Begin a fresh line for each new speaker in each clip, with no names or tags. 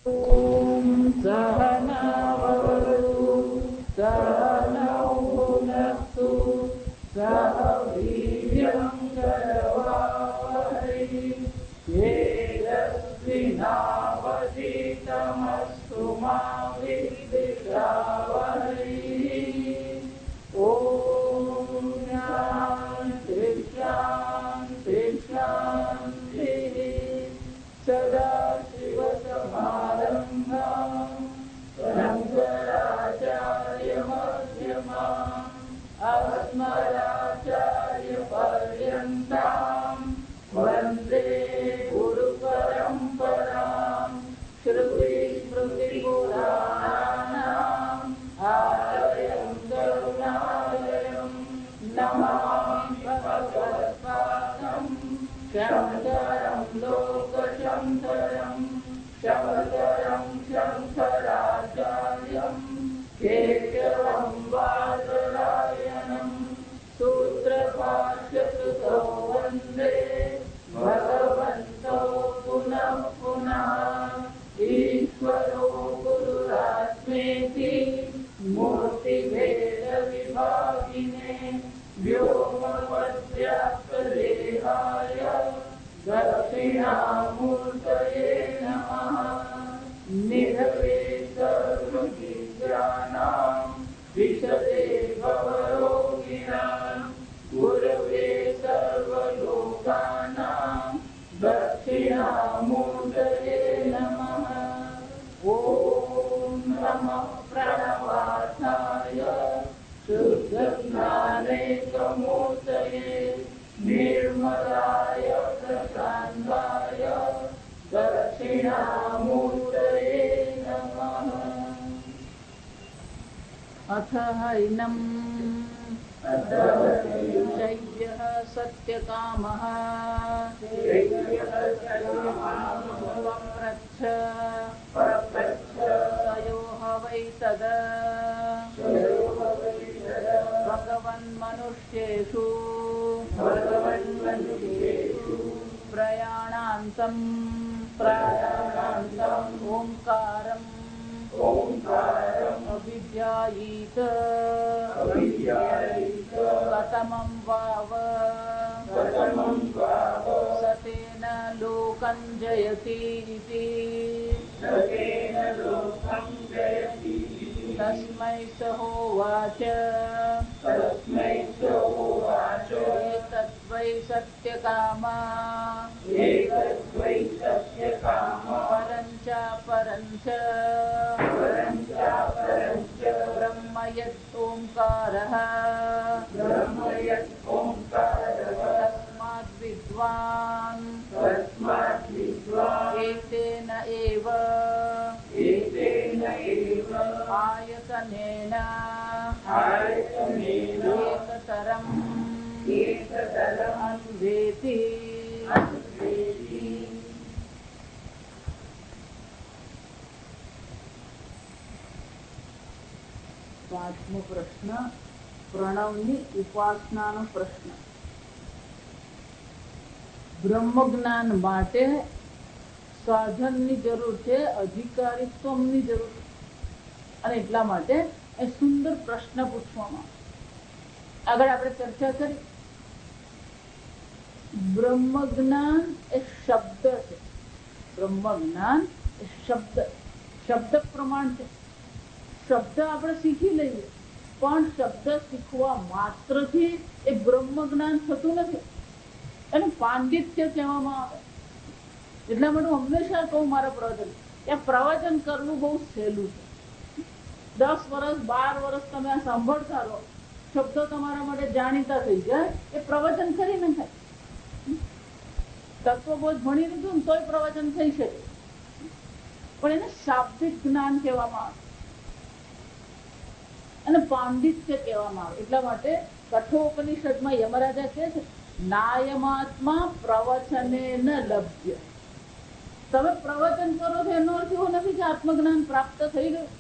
ॐ सहनावतु सहनौ भुनक्तु सह वीर्यं करवावहै तेजस्विनावधीतमस्तु मा विद्विषावहै। ॐ शान्ति शान्ति शान्तिः। सदाशिवसमारम्भां शङ्कराचार्यमध्यमाम् अस्मदाचार्यपर्यन्तां वन्दे गुरुपरम्पराम्। श्रुतिस्मृतिपुराणानाम् आलयं करुणालयं नमामि भगवत्पादं शङ्करं लोकशङ्करं शङ्करं शङ्कराचार्यं केशवं बादरायणं सूत्रभाष्यकृतो वन्दे भगवन्तौ पुनः पुनः। ईश्वरो गुरुरात्मेति मूर्तिभेदविभागिने व्योमवद्व्याप्तदेहाय दक्षिणामूर्तये नमः। निधवे सर्वविद्यानां विशदे भवरोगिणां गुरवे सर्वलोकानां दक्षिणामूर्तये नमः। ॐ नमः प्रणवार्थाय शुद्धज्ञानैकमूर्तये निर्मलाय प्रशान्ताय दक्षिणामूर्तये नमः। अथ हैनं शैव्यः सत्यकामः पप्रच्छ तयोः वै तद भगवन्मनुष्येषु प्रयाणान्तं ओङ्कारम् अभिध्यायीत कथमं वाव सतेन लोकं जयति इति तस्मै स होवाच एतद्वै सत्यकामा परञ्च ब्रह्म यत् ओङ्कारः तस्माद् विद्वान् एतेन एव आयतनेन एकतरम् अन्वेति। પાંચમો પ્રશ્ન પ્રણવની ઉપાસનાનો પ્રશ્ન. બ્રહ્મજ્ઞાન માટે સાધનની જરૂર છે, અધિકારીત્વની જરૂર છે, અને એટલા માટે એ સુંદર પ્રશ્ન પૂછવામાં આગળ આપણે ચર્ચા કરી. બ્રહ્મજ્ઞાન એ શબ્દ છે. બ્રહ્મજ્ઞાન એ શબ્દ પ્રમાણ છે. શબ્દ આપણે શીખી લઈએ, પણ શબ્દ શીખવા માત્રથી એ બ્રહ્મ જ્ઞાન થતું નથી. એનું પાંડિત્ય કહેવામાં આવે. એટલા માટે હું હંમેશા કહું મારા પ્રવચન, કે પ્રવચન કરવું બહુ સહેલું છે. 10 વર્ષ 12 વર્ષ તમે આ સાંભળતા રહો, શબ્દો તમારા માટે જાણીતા થઈ જાય, એ પ્રવચન કરી નખાય. તત્વબોધ ભણી લીધું ને તોય પ્રવચન થઈ શકે, પણ એને શાબ્દિક જ્ઞાન કહેવામાં આવે અને પાંડિત્ય કહેવામાં આવે. એટલા માટે કઠોપનિષદમાં યમરાજા કહે છે, નાયમાત્મા પ્રવચને ન લભ્ય. તમે પ્રવચન કરો છો એનો અર્થ એવો નથી કે આત્મજ્ઞાન પ્રાપ્ત થઈ ગયું.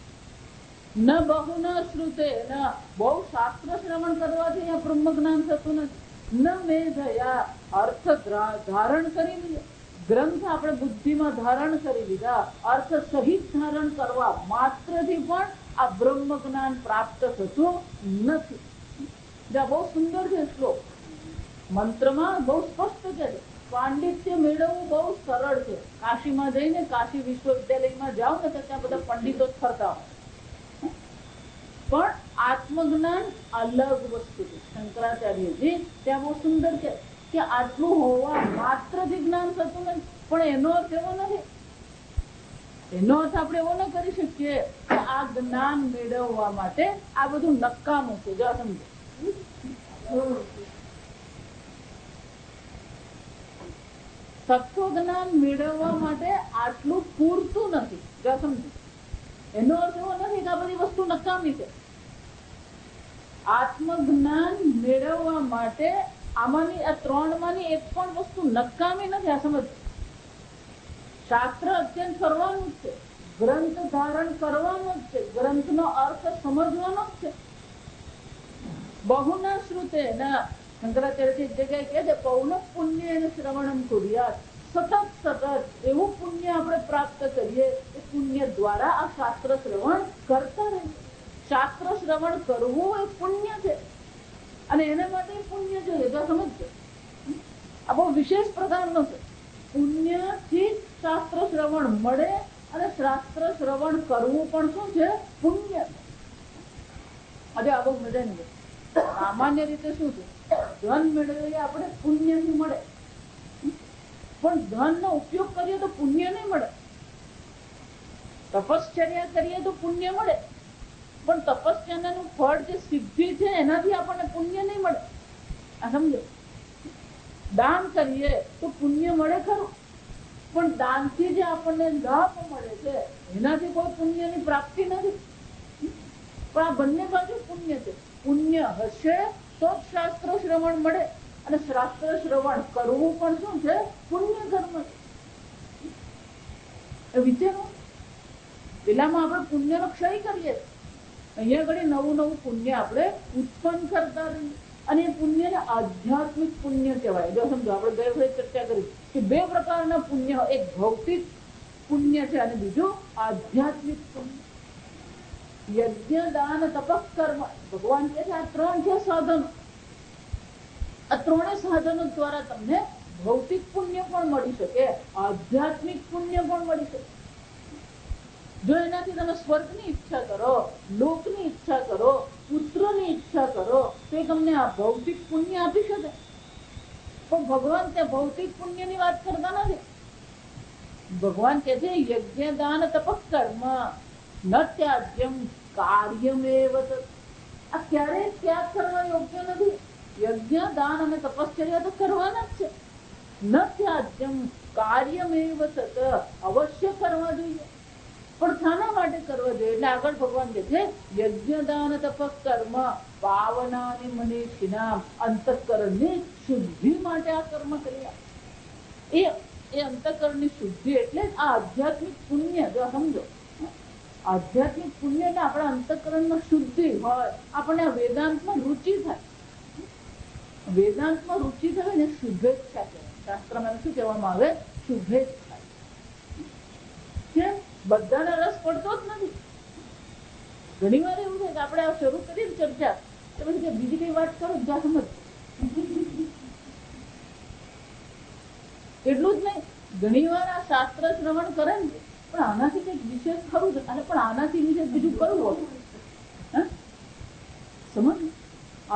ન બહુ ન શ્રુતે, ન બહુ શાસ્ત્ર શ્રવણ કરવાથી બ્રહ્મ જ્ઞાન થતું નથી. ન મેધયા, અર્થ ધારણ કરી લે, ગ્રંથ આપણે બુદ્ધિમાં ધારણ કરી લીધા, અર્થ સહિત ધારણ કરવા માત્રથી પણ આ બ્રહ્મ જ્ઞાન પ્રાપ્ત થતું નથી. બહુ સુંદર છે શ્લોક, મંત્રમાં બહુ સ્પષ્ટ છે. પાંડિત્ય મેળવવું બહુ સરળ છે. કાશીમાં જઈને કાશી વિશ્વવિદ્યાલયમાં જાઓ ને તો ત્યાં બધા પંડિતો જ ફરતા હોય, પણ આત્મજ્ઞાન અલગ વસ્તુ છે. શંકરાચાર્યજી ત્યાં બહુ સુંદર છે કે આટલું હોવા માત્રથી જ્ઞાન થતું નથી. પણ એનો અર્થ એવો નથી, એનો અર્થ આપણે એવો ન કરી શકીએ કે આ જ્ઞાન મેળવવા માટે આ બધું નકામું છે. જો સમજો, તત્વજ્ઞાન મેળવવા માટે આટલું પૂરતું નથી. જો સમજો, એનો અર્થ એવો નથી કે આ બધી વસ્તુ નકામી છે. આત્મજ્ઞાન મેળવવા માટે આમાંની આ ત્રણમાંની એક પણ વસ્તુ નકામી નથી. આ સમજ, શાસ્ત્ર અધ્યયન કરવાનું જ છે, ગ્રંથ ધારણ કરવાનો જ છે, ગ્રંથનો અર્થ સમજવાનો જ છે. બહુના શ્રુતે ના શંકરાચાર્ય જગ્યાએ કહે છે પૌન પુણ્ય અને શ્રવણમ કુર્યાત. સતત એવું પુણ્ય આપણે પ્રાપ્ત કરીએ એ પુણ્ય દ્વારા આ શાસ્ત્ર શ્રવણ કરતા રહીએ. શાસ્ત્ર શ્રવણ કરવું એ પુણ્ય છે અને એના માટે પુણ્ય જોઈએ. તો સમજજો, આ બહુ વિશેષ પ્રકારનો છે. પુણ્યથી શાસ્ત્ર શ્રવણ મળે અને શાસ્ત્ર શ્રવણ કરવું પણ શું છે? પુણ્ય. આજે આ બહુ મજાની, સામાન્ય રીતે શું છે, ધન મેળવીએ આપણે પુણ્યથી મળે, પણ ધનનો ઉપયોગ કરીએ તો પુણ્ય નહીં મળે. તપશ્ચર્યા કરીએ તો પુણ્ય મળે, પણ તપશ્ચર્યાનું ફળ જે સિદ્ધિ છે એનાથી આપણને પુણ્ય નહીં મળે. આ સમજો, દાન કરીએ તો પુણ્ય મળે ખરું, પણ દાનથી જે આપણને લાભ મળે છે એનાથી કોઈ પુણ્યની પ્રાપ્તિ નથી. પણ આ બંને બાજુ પુણ્ય છે. પુણ્ય હશે તો જ શાસ્ત્ર શ્રવણ મળે, અને શાસ્ત્ર શ્રવણ કરવું પણ શું છે? પુણ્ય કર્મ છે. વિચારો, પેલામાં આપણે પુણ્યનો ક્ષય કરીએ, અહીંયા આગળ નવું નવું પુણ્ય આપણે ઉત્પન્ન કરતા રહીએ, અને એ પુણ્યને આધ્યાત્મિક પુણ્ય કહેવાય. જો સમજો, આપણે ગઈ વખતે ચર્ચા કરી કે બે પ્રકારના પુણ્ય, એક ભૌતિક પુણ્ય છે અને બીજું આધ્યાત્મિક પુણ્ય. યજ્ઞ, દાન, તપસ, કર્મ, ભગવાન કહે છે આ ત્રણ છે સાધનો. આ ત્રણેય સાધનો દ્વારા તમને ભૌતિક પુણ્ય પણ મળી શકે, આધ્યાત્મિક પુણ્ય પણ મળી શકે. જો એનાથી તમે સ્વર્ગની ઈચ્છા કરો, લોકની ઈચ્છા કરો, પુત્રની ઈચ્છા કરો તો એ તમને આ ભૌતિક પુણ્ય આપી શકે. પણ ભગવાન ત્યાં ભૌતિક પુણ્યની વાત કરતા નથી. ભગવાન કહે છે યજ્ઞ, દાન, તપસ, કર્મ ન ત્યાજ્યમ કાર્યમેવ તત. આ ક્યારેય ત્યાગ કરવા યોગ્ય નથી. યજ્ઞ, દાન અને તપશ્ચર્યા તો કરવાના જ છે. ન ત્યાજ્યમ કાર્યમેવ તત, અવશ્ય કરવા જોઈએ. પણ શાના માટે કરવા જોઈએ? એટલે આગળ ભગવાન કહે છે યજ્ઞ, દાન, તપસ, કર્મ પાવનાની મનીષિનામ, અંતઃકરણની શુદ્ધિ માટે આ કર્મ કર્યા. એ અંતઃકરણની શુદ્ધિ એટલે આ આધ્યાત્મિક પુણ્ય. જો સમજો, આધ્યાત્મિક પુણ્ય એટલે આપણા અંતઃકરણમાં શુદ્ધિ હોય, આપણને વેદાંતમાં રુચિ થાય. વેદાંતમાં રુચિ થાય ને શુભેચ્છા કહેવાય. શાસ્ત્રમાં શું કહેવામાં આવે? શુભેચ્છા. કેમ? બધાને રસ પડતો જ નથી. ઘણી વાર એવું થાય કે આપણે આ શરૂ કરીએ ચર્ચા તો પછી બીજી કઈ વાત કરો, જા સમજ. એટલું જ નહીં, ઘણી વાર આ શાસ્ત્ર શ્રવણ કરે ને પણ આનાથી કઈક વિશેષ ખરું છે, અને પણ આનાથી વિશેષ બીજું કરવું હોય. સમજ,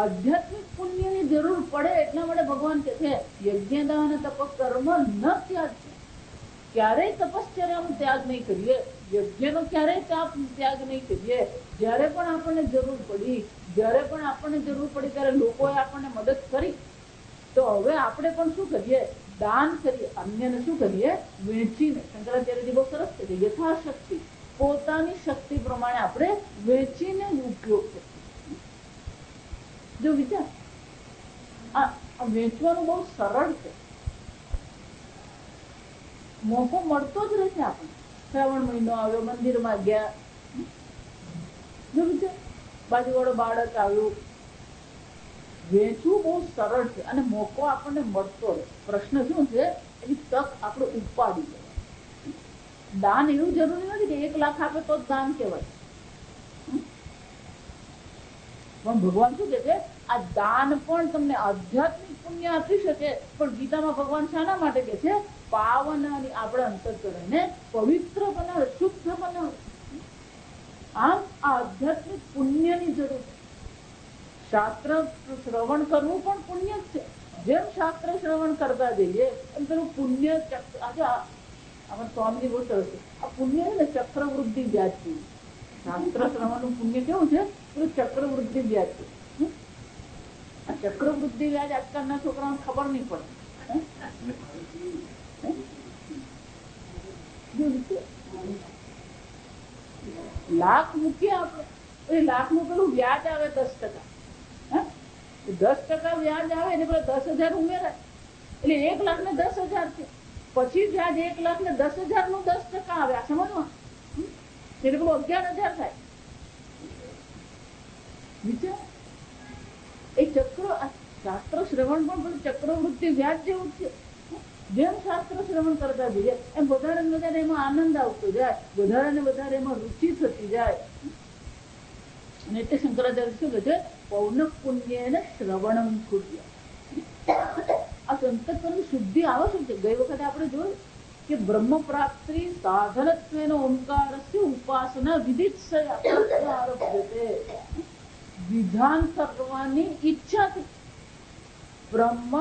આધ્યાત્મિક પુણ્યની જરૂર પડે એટલા માટે ભગવાન કહે છે યજ્ઞ, દાન, તપ, કર્મ ન ત્યાગ. ક્યારેય તપશ્ચર્યાનો ત્યાગ નહીં કરીએ, યજ્ઞનો ક્યારેય ત્યાગ નહીં કરીએ. જ્યારે પણ આપણને જરૂર પડી ત્યારે લોકોએ આપણને મદદ કરી, તો હવે આપણે પણ શું કરીએ? દાન કરીએ. અન્યને શું કરીએ? વેચીને. શંકરાચાર્યજી બહુ સરસ છે, યથાશક્તિ, પોતાની શક્તિ પ્રમાણે આપણે વેચીને ઉપયોગ કરીએ. જો વિચાર, આ વેચવાનું બહુ સરળ છે. મોકો મળતો જ રહેશે આપણને. શ્રાવણ મહિનો આવ્યો, મંદિરમાં ગયા, જો વિચાર, બાજુવાળો બાળક આવ્યું, વેચવું બહુ સરળ છે અને મોકો આપણને મળતો રહે. પ્રશ્ન શું છે? એની તક આપણે ઉપાડી લેવાય. દાન એવું જરૂરી નથી કે 1 લાખ આપે તો જ દાન કહેવાય. પણ ભગવાન શું કે છે, આ દાન પણ તમને આધ્યાત્મિક પુણ્ય આપી શકે. પણ ગીતામાં ભગવાન શાના માટે કે છે? પાવન અને આપણા અંતઃકરણને પવિત્ર બનાવે, શુદ્ધ બનાવે. આમ આધ્યાત્મિક પુણ્યની જરૂર છે. શાસ્ત્ર શ્રવણ કરવું પણ પુણ્ય જ છે. જેમ શાસ્ત્ર શ્રવણ કરતા જઈએ એમ પેલું પુણ્ય ચક્ર. આમાં સ્વામીજી બહુ સરસ છે. આ પુણ્ય છે ને ચક્રવૃદ્ધિ વ્યાજ જેવું. શાસ્ત્ર શ્રવણનું પુણ્ય કેવું છે? પેલું ચક્રવૃદ્ધિ વ્યાજ છે. આ ચક્રવૃદ્ધિ વ્યાજ આજકાલના છોકરાઓને ખબર નહીં પડે. લાખ મૂકીએ આપણે, એ લાખનું પેલું વ્યાજ આવે 10%. 10% વ્યાજ આવે એટલે પેલા 10,000 ઉમેરાય એટલે 1 લાખ ને 10,000 છે. પછી વ્યાજ 1 લાખ ને 10,000 નું 10% આવે. આ સમજમાં એટલે પેલું 11,000 થાય. વિચાર એ ચક્ર. શાસ્ત્ર શ્રવણ પણ પેલું ચક્રવૃદ્ધિ વ્યાજ જેવું છે. જેમ શાસ્ત્ર શ્રવણ કરતા જઈએ એમ વધારે ને વધારે એમાં આનંદ આવતો જાય, વધારે ને વધારે એમાં રુચિ થતી જાય. અને એટલે શંકરાચાર્ય શું કહે છે? પૌન પુણ્ય શ્રવણમ કુર્ય. આ અંતઃકરણ શુદ્ધિ આવશ્યક છે. ગઈ વખતે આપણે જોયું કે બ્રહ્મ પ્રાપ્તિ સાધનત્વેન ઓમકારસ્ય ઉપાસના વિદિત્સયા આરભ્યતે. વિધાન કરવાની ઈચ્છાથી બ્રહ્મ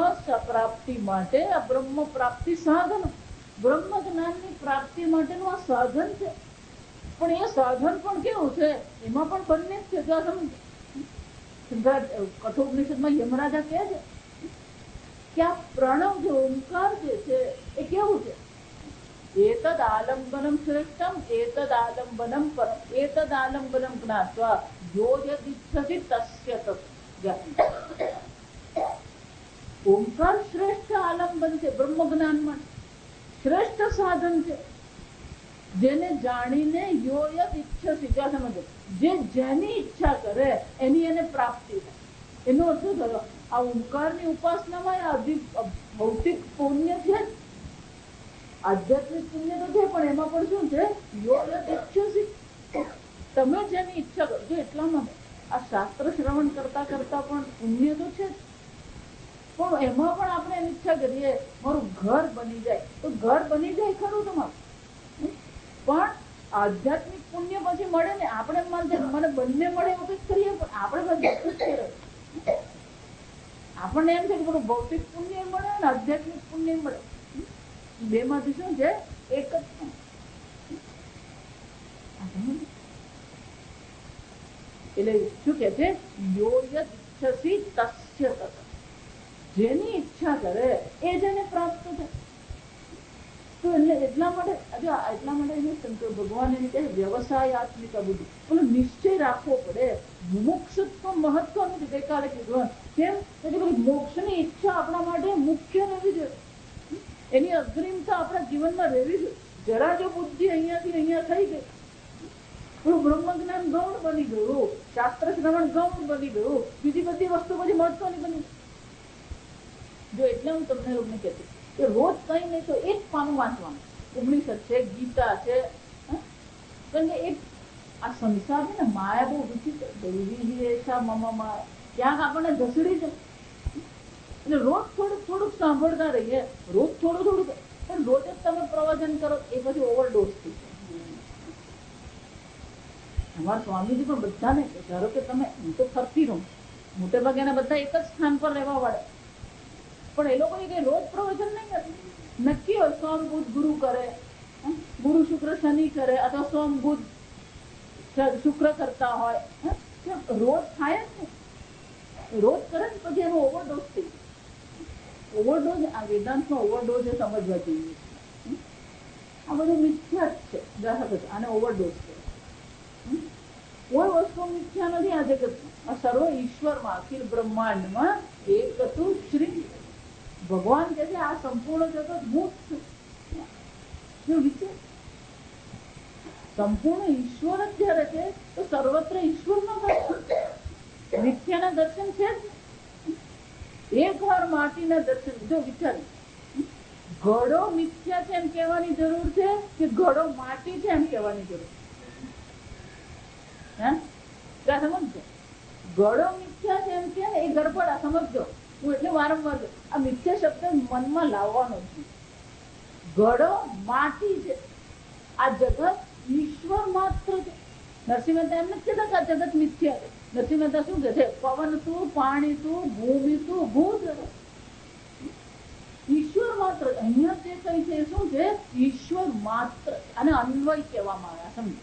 પ્રાપ્તિ માટે આ બ્રહ્મ પ્રાપ્તિ સાધન, બ્રહ્મ જ્ઞાનની પ્રાપ્તિ માટેનું આ સાધન છે. પણ એ સાધન પણ કેવું છે? એમાં પણ બંને જ છે. કઠોપનિષદમાં યમરાજા કહે છે કે આ પ્રણવ જે ઓમકાર જે છે એ કેવું છે? એતદ આલંબનમ શ્રેષ્ઠમ, એતદ આલંબનમ પરમ, એતદ આલંબનમ જ્ઞાત્વા યો યદિચ્છતિ તસ્ય તત. ઓમકાર શ્રેષ્ઠ આલંબન છે. બ્રહ્મ જ્ઞાન માટે શ્રેષ્ઠ સાધન છે. જેને જાણીને યો યદ ઈચ્છસી, સમજો, જે જેની ઈચ્છા કરે એની એને પ્રાપ્તિ થાય. એનો અર્થ શું થયો? આ ઓમકારની ઉપાસનામાં ભૌતિક પુણ્ય છે, આધ્યાત્મિક પુણ્ય તો છે, પણ એમાં પણ શું છે? યો યદ ઈચ્છસી, તમે જેની ઈચ્છા કરજો. એટલા માટે આ શાસ્ત્ર શ્રવણ કરતા કરતા પણ પુણ્ય તો છે, પણ એમાં પણ આપણે એની ઈચ્છા કરીએ મારું ઘર બની જાય, તો ઘર બની જાય ખરું તમારું, પણ આધ્યાત્મિક પુણ્ય પછી મળે ને. આપણે મને બંને મળે એવું કંઈક કરીએ, પણ આપણે આપણને એમ છે કે બધું ભૌતિક પુણ્ય મળે ને આધ્યાત્મિક પુણ્ય મળે. બે માંથી શું છે? એક જ. એટલે શું કે છે? યો યદ ઈચ્છસી તસ્ય તત. જેની ઈચ્છા કરે એ જેને પ્રાપ્ત થાય. તો એટલે એટલા માટે એને શંકર ભગવાન એને કહે વ્યવસાયાત્મિક બુદ્ધિ. પેલો નિશ્ચય રાખવો પડે. મુમુક્ષુત્વ મહત્વ નથી. ગઈકાલે કીધું કેમ? મોક્ષની ઈચ્છા આપણા માટે મુખ્ય રહેવી જોઈએ. એની અગ્રિમતા આપણા જીવનમાં રહેવી જોઈએ. જરા જો બુદ્ધિ અહીંયાથી અહીંયા થઈ ગઈ, થોડું બ્રહ્મ જ્ઞાન ગૌણ બની ગયું, શાસ્ત્ર શ્રવણ ગૌણ બની ગયું, બીજી બધી વસ્તુ પછી મહત્વની બની. જો એટલે હું તમને લોકોને કહેતી કે રોજ કઈ નહીં તો એક પાનું વાંચવાનું. ઉપનિષદ છે, ગીતા છે. કારણ કે એક આ સંસાર છે ને, માયા બહુ વિચિત્ર. ક્યાંક આપણને ઘસડી છે. એટલે રોજ થોડુંક સાંભળતા રહીએ, રોજ થોડું. પણ રોજ જ તમે પ્રવચન કરો એ પછી ઓવરડોઝ થઈ જાય. અમારા સ્વામીજી પણ બધાને, ધારો કે તમે, હું તો ફરતી રહું, મોટે ભાગે બધા એક જ સ્થાન પર રહેવા વાળા, પણ એ લોકો કઈ રોજ પ્રવચન નહીં કરે. નક્કી હોય સોમ બુધ ગુરુ કરે, ગુરુ શુક્ર શનિ કરે, અથવા સોમ બુધ શુક્ર કરતા હોય. રોજ થાય જ નહીં. રોજ કરે ને પછી એનો ઓવરડોઝ થઈ જાય. ઓવરડોઝ આ વેદાંતનો ઓવરડોઝ એ સમજવા જોઈએ. આ બધું મિથ્યા જ છે. આને ઓવરડોઝ છે. કોઈ વસ્તુ મિથ્યા નથી આ જગતમાં. આ સર્વ ઈશ્વરમાં, અખિલ બ્રહ્માંડમાં એક હતું શ્રી ભગવાન કે છે આ સંપૂર્ણ જગત હું છું. સંપૂર્ણ ઈશ્વર જ જયારે છે તો સર્વત્ર ઈશ્વરના દર્શન, મિથ્યાના દર્શન છે જ. એક વાર માટીના દર્શન. જો વિચાર, ઘડો મિથ્યા છે એમ કહેવાની જરૂર છે કે ઘડો માટી છે એમ કહેવાની જરૂર હે સમજજો? ઘડો મિથ્યા છે એમ કે એ ગડબડ સમજજો. હું એટલે વારંવાર આ મિથ્યા શબ્દ મનમાં લાવવાનો છું. ઘડો માટી છે, આ જગત ઈશ્વર માત્ર છે. નરસિંહ મહેતા એમ નથી કહેતા કે આ જગત મિથ્યા છે. નરસિંહ મહેતા શું કે છે? પવન તું, પાણી તું, ભૂમિ તું, ભૂત ઈશ્વર માત્ર. અહીંયા જે કઈ છે શું છે? ઈશ્વર માત્ર. અને અન્વય કહેવામાં આવ્યા. સમજો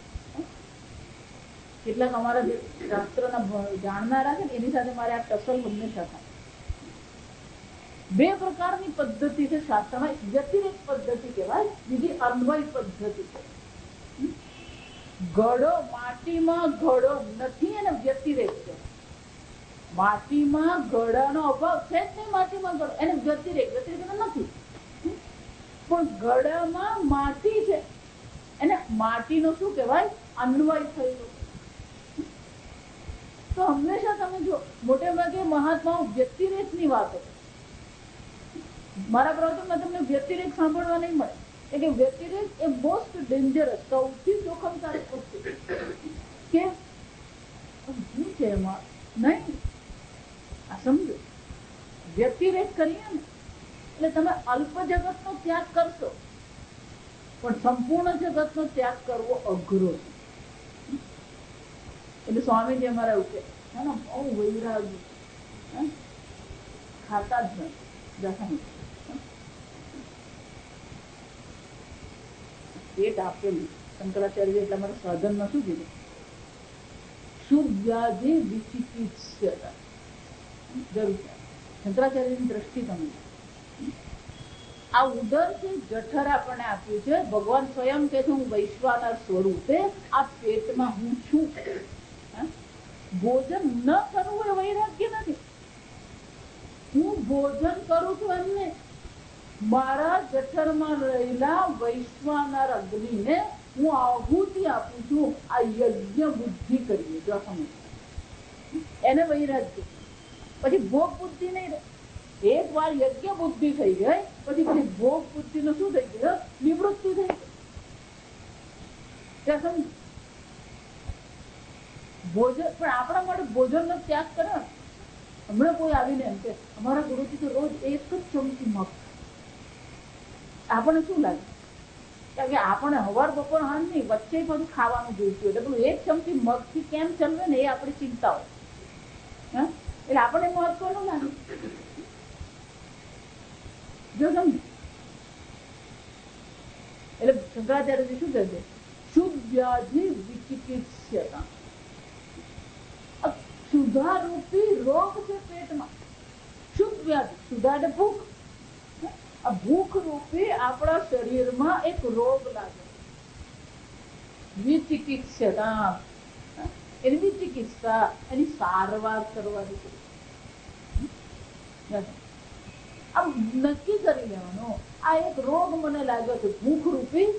કેટલાક અમારા જે શાસ્ત્રના જાણનારા છે ને એની સાથે મારે આ ટસલ હંમેશા થાય. બે પ્રકારની પદ્ધતિ છે શાસ્ત્રમાં. વ્યતિરેક પદ્ધતિ કહેવાય, બીજી અન્વય પદ્ધતિ છે. ઘડો માટીમાં ઘડો નથી અને વ્યતિરેક છે. માટીમાં ઘડાનો અભાવ છે જ નહીં. માટીમાં ઘડો એને વ્યતિરેક નથી. પણ ઘડામાં માટી છે એને માટીનો શું કહેવાય? અન્વય થયેલો. તો હંમેશા તમે જો મોટે ભાગે મહાત્માઓ વ્યતિરેકની વાતો. મારા પ્રવચનમાં તમને વ્યતિરેક સાંભળવા નહીં મળે. એટલે વ્યતિરેક એ મોસ્ટ ડેન્જરસ, સૌથી જોખમકારક વસ્તુ. કે શું છે એમાં નહીં આ સમજો. વ્યતિરેક કરીએ ને એટલે તમે અલ્પ જગતનો ત્યાગ કરશો, પણ સંપૂર્ણ જગતનો ત્યાગ કરવો અઘરો છે. એટલે સ્વામીજી અમારા એવું કે બહુ વૈરાગી ખાતા જ નથી. પેટ આપેલું શંકરાચાર્ય એટલે અમારા સાધનમાં શું કીધું? શુદ્ધવ્યાધિ વિચિકિત્સ્યતા. જરૂર શંકરાચાર્યની દ્રષ્ટિ તમે આ ઉદર છે જઠર આપણને આપ્યું છે. ભગવાન સ્વયં કે છે હું વૈશ્વાનર સ્વરૂપે આ પેટમાં હું છું. ભોજન ન કરવું એ વૈરાગ્ય નથી. હું ભોજન કરું છું એમને મારા જઠરમાં રહેલા વૈશ્વાનર અગ્નિને હું આહુતિ આપું છું. આ યજ્ઞ બુદ્ધિ કરીએ જો સમજ એને વૈરાગ્ય. પછી ભોગ બુદ્ધિ નહીં રહે. એક વાર યજ્ઞ બુદ્ધિ થઈ ગઈ પછી ભોગ બુદ્ધિ નું શું થઈ ગયું? નિવૃત્તિ થઈ ગઈ. ત્યાં સમજ ભોજન પણ આપણા માટે ભોજન નો ત્યાગ કરે. હમણાં કોઈ આવીને એમ કે અમારા ગુરુજી તો રોજ એક જ ચમચી મગ. આપણને શું લાગે? કારણ કે આપણે હવાર બપોર હાંજ નહીં વચ્ચે બધું ખાવાનું જોઈતું. એટલે પેલું એક ચમચી મગ થી કેમ ચલવે ને એ આપણી ચિંતા હોય. એટલે આપણને મહત્વ ન લાગે. જો સમજ એટલે શંકરાચાર્યજી શું કહે છે? શુદ્ધવ્યાધિ વિચિકિત્સ્યતા. સુધારૂપી રોગ છે પેટમાં. શુદ્ધ વ્યાધિ, સુધા એટલે ભૂખ. આ ભૂખ રૂપી આપણા શરીરમાં એક રોગ લાગે. વિચિકિત્સા એની વિચિકિત્સા એની સારવાર કરવાની. આમ નક્કી કરી લેવાનું આ એક રોગ મને લાગ્યો છે ભૂખ રૂપી.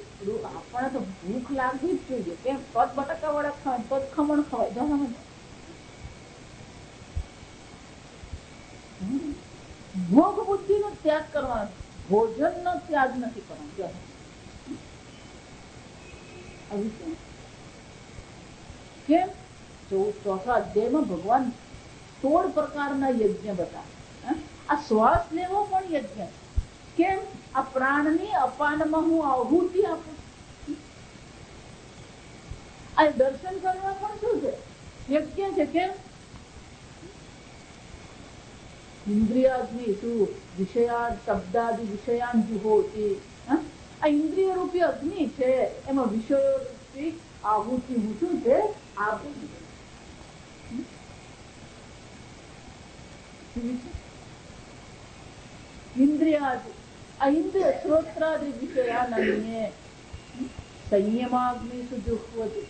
આપણે તો ભૂખ લાગવી જ જોઈએ. કેમ? તો જ બટાકા વડા ખવાય, તો જ ખમણ ખવાય. ભોગ બુદ્ધિ નો ત્યાગ કરવાનો, ભોજન નો ત્યાગ નથી કરવાનો. કેમ? ચોથા અધ્યાયમાં ભગવાન 16 પ્રકારના યજ્ઞ બતાવે. આ શ્વાસ લેવો પણ યજ્ઞ. કેમ? આ પ્રાણની અપાનમાં હું આહુતિ આપું. આ દર્શન કરવા પણ શું છે? યજ્ઞ છે. કેમ? ઇન્દ્રિયાગ્નિ શું વિષયા શબ્દાદિ વિષયાન જુહોતી. આ ઇન્દ્રિય રૂપી અગ્નિ છે, એમાં વિષયો રૂપી આહુતિ હું શું છે? આપું. ઇન્દ્રિયાદિ આ ઇન્દ્રિય શ્રોત્રાદિ વિષયાન સંયમાગ્નિ સુજુહ્વતી.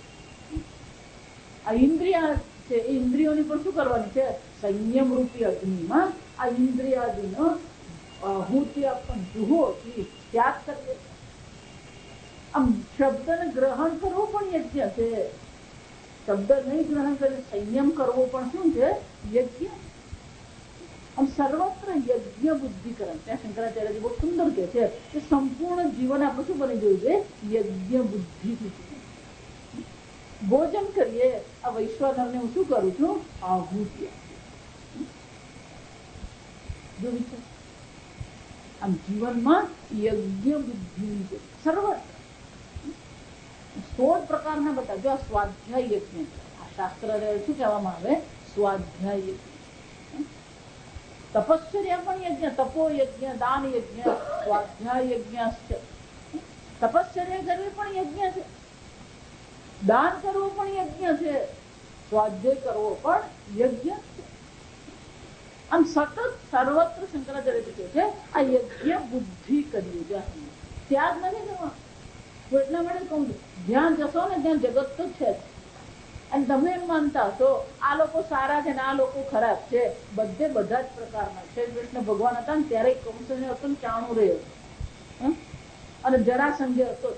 આ ઇન્દ્રિયા છે એ ઇન્દ્રિયોની પણ શું કરવાની છે? સંયમ રૂપી અગ્નિમાં આ ઇન્દ્રિયાદિનો આહુતિ આપણ જુહોતી ત્યાગ કરીએ. આમ શબ્દને ગ્રહણ કરવું પણ યજ્ઞ છે. શબ્દ નહીં ગ્રહણ કરી સંયમ કરવો પણ શું છે? યજ્ઞ. આમ સર્વત્ર યજ્ઞ બુદ્ધિકરણ. ત્યાં શંકરાચાર્યજી બહુ સુંદર કહે છે કે સંપૂર્ણ જીવન આપણું શું બની જવું છે? યજ્ઞ બુદ્ધિથી. ભોજન કરીએ, આ વૈશ્વાનરને હું શું કરું છું? આહુતિ. જો વિચાર, આમ જીવનમાં યજ્ઞ બુદ્ધિ સર્વત્ર 16 પ્રકારના બધા. જો આ સ્વાધ્યાય યજ્ઞ, આ શાસ્ત્ર શું કહેવામાં આવે? સ્વાધ્યાય યજ્ઞ. તપશ્ચર્યા પણ યજ્ઞ, તપો યજ્ઞ, દાન યજ્ઞ, સ્વાધ્યાય યજ્ઞ. તપશ્ચર્યા કરવી પણ યજ્ઞ છે, દાન કરવું પણ યજ્ઞ છે, સ્વાધ્યાય કરવો પણ યજ્ઞ છે. આમ સતત સર્વત્ર શંકરાચાર્ય કહે છે આ યજ્ઞ બુદ્ધિ કરીએ. ત્યાગ નથી કરવાનો. હું એટલા માટે કહું છું, જ્યાં જશો ને ત્યાં જગત તો છે જ. અને તમે એમ માનતા હશો આ લોકો સારા છે ને આ લોકો ખરાબ છે. બધે બધા જ પ્રકારના છે. કૃષ્ણ ભગવાન હતા ને ત્યારે કંસને હતો ને ચાણું રહ્યો અને જરાસંઘ હતો.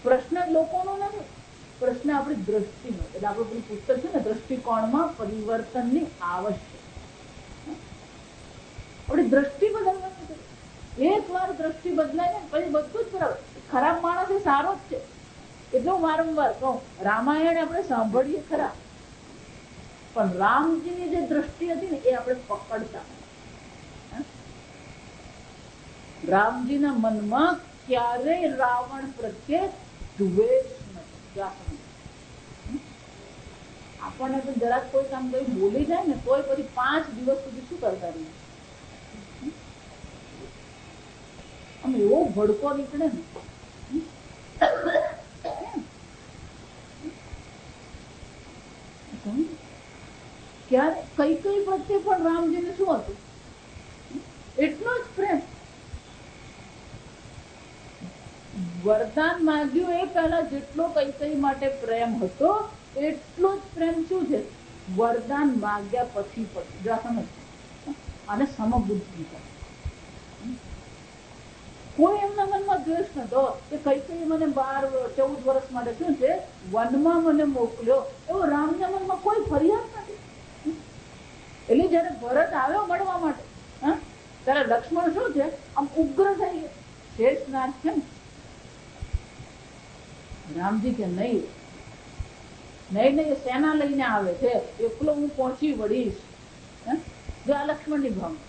પ્રશ્ન લોકોનો નથી, પ્રશ્ન આપણી દ્રષ્ટિનો. એટલે આપણું પેલું પુસ્તક છે ને, દ્રષ્ટિકોણમાં પરિવર્તનની આવશ્યક. આપણી દ્રષ્ટિ બદલવાની છે. એક વાર દ્રષ્ટિ બદલાય ને પછી બધું જ બરાબર. ખરાબ માણસ એ સારો જ છે. એટલે હું વારંવાર કહું, રામાયણ આપણે સાંભળીએ ખરા, પણ રામજીની જે દ્રષ્ટિ હતી ને એ આપણે પકડતા. રામજીના મનમાં ક્યારેય રાવણ પ્રત્યે દ્વેષ નથી. આપણને તો જરાક કોઈ કામ કઈ બોલી જાય ને તોય પછી 5 દિવસ સુધી શું કરતા રહીએ? આમ એવો ભડકો નીકળે ને. ક્યારે કઈ પ્રત્યે પણ રામજીને શું હતું? એટલો જ પ્રેમ. વરદાન માંગ્યું એ પહેલા જેટલો કઈ માટે પ્રેમ હતો એટલો જ પ્રેમ શું છે? વરદાન માંગ્યા પછી પણ. અને સમબુદ્ધિ. કોઈ એમના મનમાં દ્વેષ નતો કે કઈ મને 12-14 વર્ષ માટે શું છે વનમાં મને મોકલ્યો, એવો રામના મનમાં કોઈ ફરિયાદ નથી. એટલે જયારે ભરત આવ્યો મળવા માટે ત્યારે લક્ષ્મણ શું છે આમ ઉગ્ર થઈ ગયો. શેષનાગ છે ને, રામજી કે નહીં સેના લઈને આવે છે, એકલો હું પહોંચી વળીશ. જો આ લક્ષ્મણની ભાવના.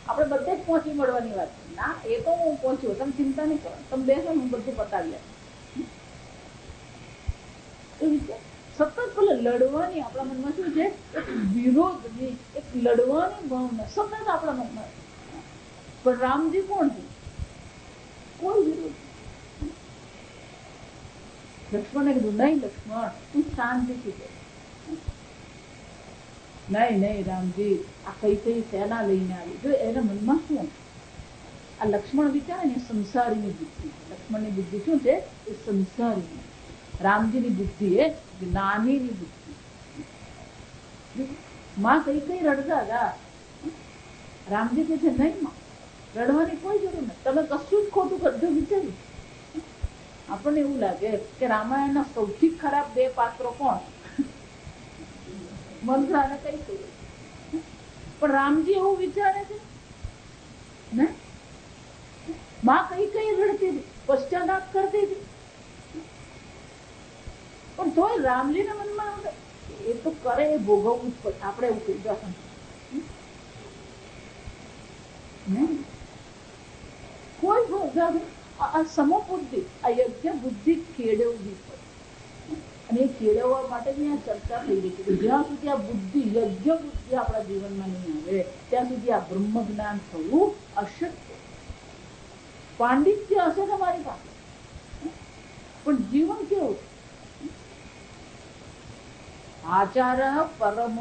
આપણે બધે જ પહોંચી મળવાની વાત છે. ના, એ તો હું પહોંચ્યો, તમે ચિંતા નહીં કરો, તમે બેસો, હું બધું પતાવી આપીશ. સતત પેલા લડવાની આપણા મનમાં શું છે? એક વિરોધની, એક લડવાની ભાવના સતત આપણા મનમાં. પણ રામજી કોણ છે? કોઈ વિરોધ. લક્ષ્મણે કીધું નહીં લક્ષ્મણ, તું શાંતિથી કર. નહીં રામજી, આ કઈ સેના લઈને આવી. જો એના મનમાં શું? આ લક્ષ્મણ વિચારે ને સંસારીની બુદ્ધિ. લક્ષ્મણની બુદ્ધિ શું છે? એ સંસારીની. રામજીની બુદ્ધિ એ જ્ઞાનીની બુદ્ધિ. માં કઈ રડતા હતા. રામજી કે છે નહીં માં, રડવાની કોઈ જરૂર નથી, તમે કશું જ ખોટું કરજો. વિચાર્યું આપણને એવું લાગે કે રામાયણના સૌથી ખરાબ 2 પાત્રો કોણ? મંથરા અને કૈકેયી. પણ રામજી એવું વિચારે છે ને, માં કઈ રડતી હતી, પશ્ચાતાપ કરતી હતી, પણ તોય રામજીના મનમાં એ તો કરે, એ ભોગવવું જ પડે. આપણે એવું કહી જશું કોઈ ભોગવ. આ સમબુદ્ધિ, આ યજ્ઞ બુદ્ધિ કેળવવી પડે. અને એ કેળવવા માટે અહીંયા ચર્ચા થઈ રહી છે કે જ્યાં સુધી આ બુદ્ધિ, યજ્ઞ બુદ્ધિ આપણા જીવનમાં નહીં આવે ત્યાં સુધી આ બ્રહ્મ જ્ઞાન થવું અશક્ય. પાંડિત્ય હશે તમારી પાસે, પણ જીવન કેવું? આચાર પરમ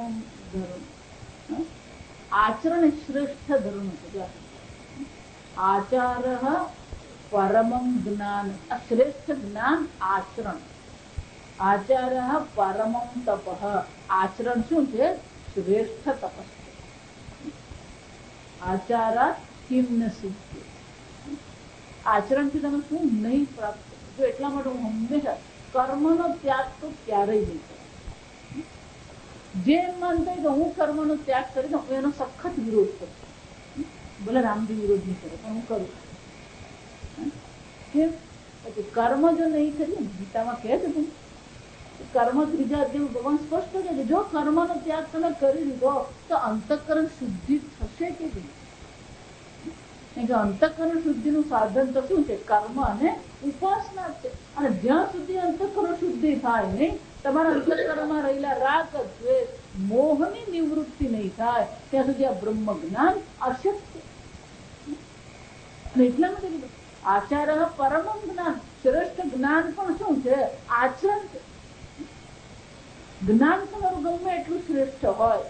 ધર્મ. આચરણ શ્રેષ્ઠ ધર્મ છે. આચાર પરમ જ્ઞાન. શ્રેષ્ઠ જ્ઞાન આચરણ. આચાર પરમ તપ. આચરણ શું છે? શ્રેષ્ઠ તપસ્યા. આચાર કિમ ન સિદ્ધ. આચરણથી તમે શું નહીં પ્રાપ્ત કરો. જો એટલા માટે હું હંમેશા કર્મનો ત્યાગ તો ક્યારેય નહીં કરું. જે એમ માનતો હોય કે હું કર્મનો ત્યાગ કરી દઉં, એનો સખત વિરોધ કરું. ભલે રામજી વિરોધ નહીં કરે પણ હું કરું. કેમ? કર્મ જો નહીં કરીએ, ગીતામાં કહે છે કર્મ ત્રીજા અધ્યાયમાં ભગવાન સ્પષ્ટ કહે છે, જો કર્મનો ત્યાગ તમે કરી દીધો તો અંતઃકરણ શુદ્ધિ થશે કે નહીં? કે અંતઃકરણ શુદ્ધિનું સાધન તો શું છે? કર્મ અને ઉપાસના છે. અને જ્યાં સુધી અંતઃકરણ શુદ્ધિ થાય નહીં, તમારા અંતઃકરણમાં રહેલા રાગ, દ્વેષ, મોહની નિવૃત્તિ નહીં થાય, ત્યાં સુધી આ બ્રહ્મ જ્ઞાન અશક્ય. અને એટલા માટે કીધું આચાર્ય પરમ જ્ઞાન, શ્રેષ્ઠ જ્ઞાન પણ શું છે? આચરણ છે. જ્ઞાન તમારું ગમે એટલું શ્રેષ્ઠ હોય.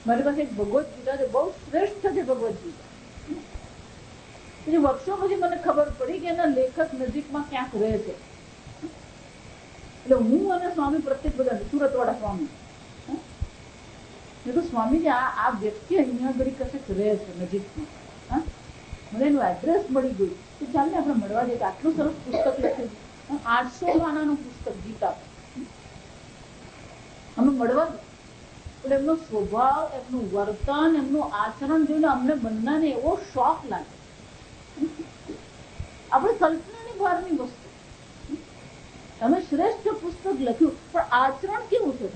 મારી પાસે એક ભગવદ ગીતા છે, બહુ શ્રેષ્ઠ છે ભગવદ ગીતા. પછી વર્ષો પછી મને ખબર પડી કે એના લેખક નજીકમાં ક્યાંક રહે છે. એટલે હું અને સ્વામી પ્રત્યેક બધા, સુરત વાળા સ્વામી, મેં તો સ્વામીજી આ વ્યક્તિ અહીંયા આગળ કશેક રહે છે નજીકમાં. મને એનું એડ્રેસ મળી ગયું તો ચાલ ને આપણે મળવા જઈએ. આટલું સરસ પુસ્તક લખ્યું, 800 પાનાનું પુસ્તક ગીતા. અમે મળવા ગયા એટલે એમનો સ્વભાવ, એમનું વર્તન, એમનું આચરણ જોઈને અમને બંનેને એવો શોખ લાગે. આપણે કલ્પનાની બહારની વસ્તુ. તમે શ્રેષ્ઠ પુસ્તક લખ્યું પણ આચરણ કેવું છે?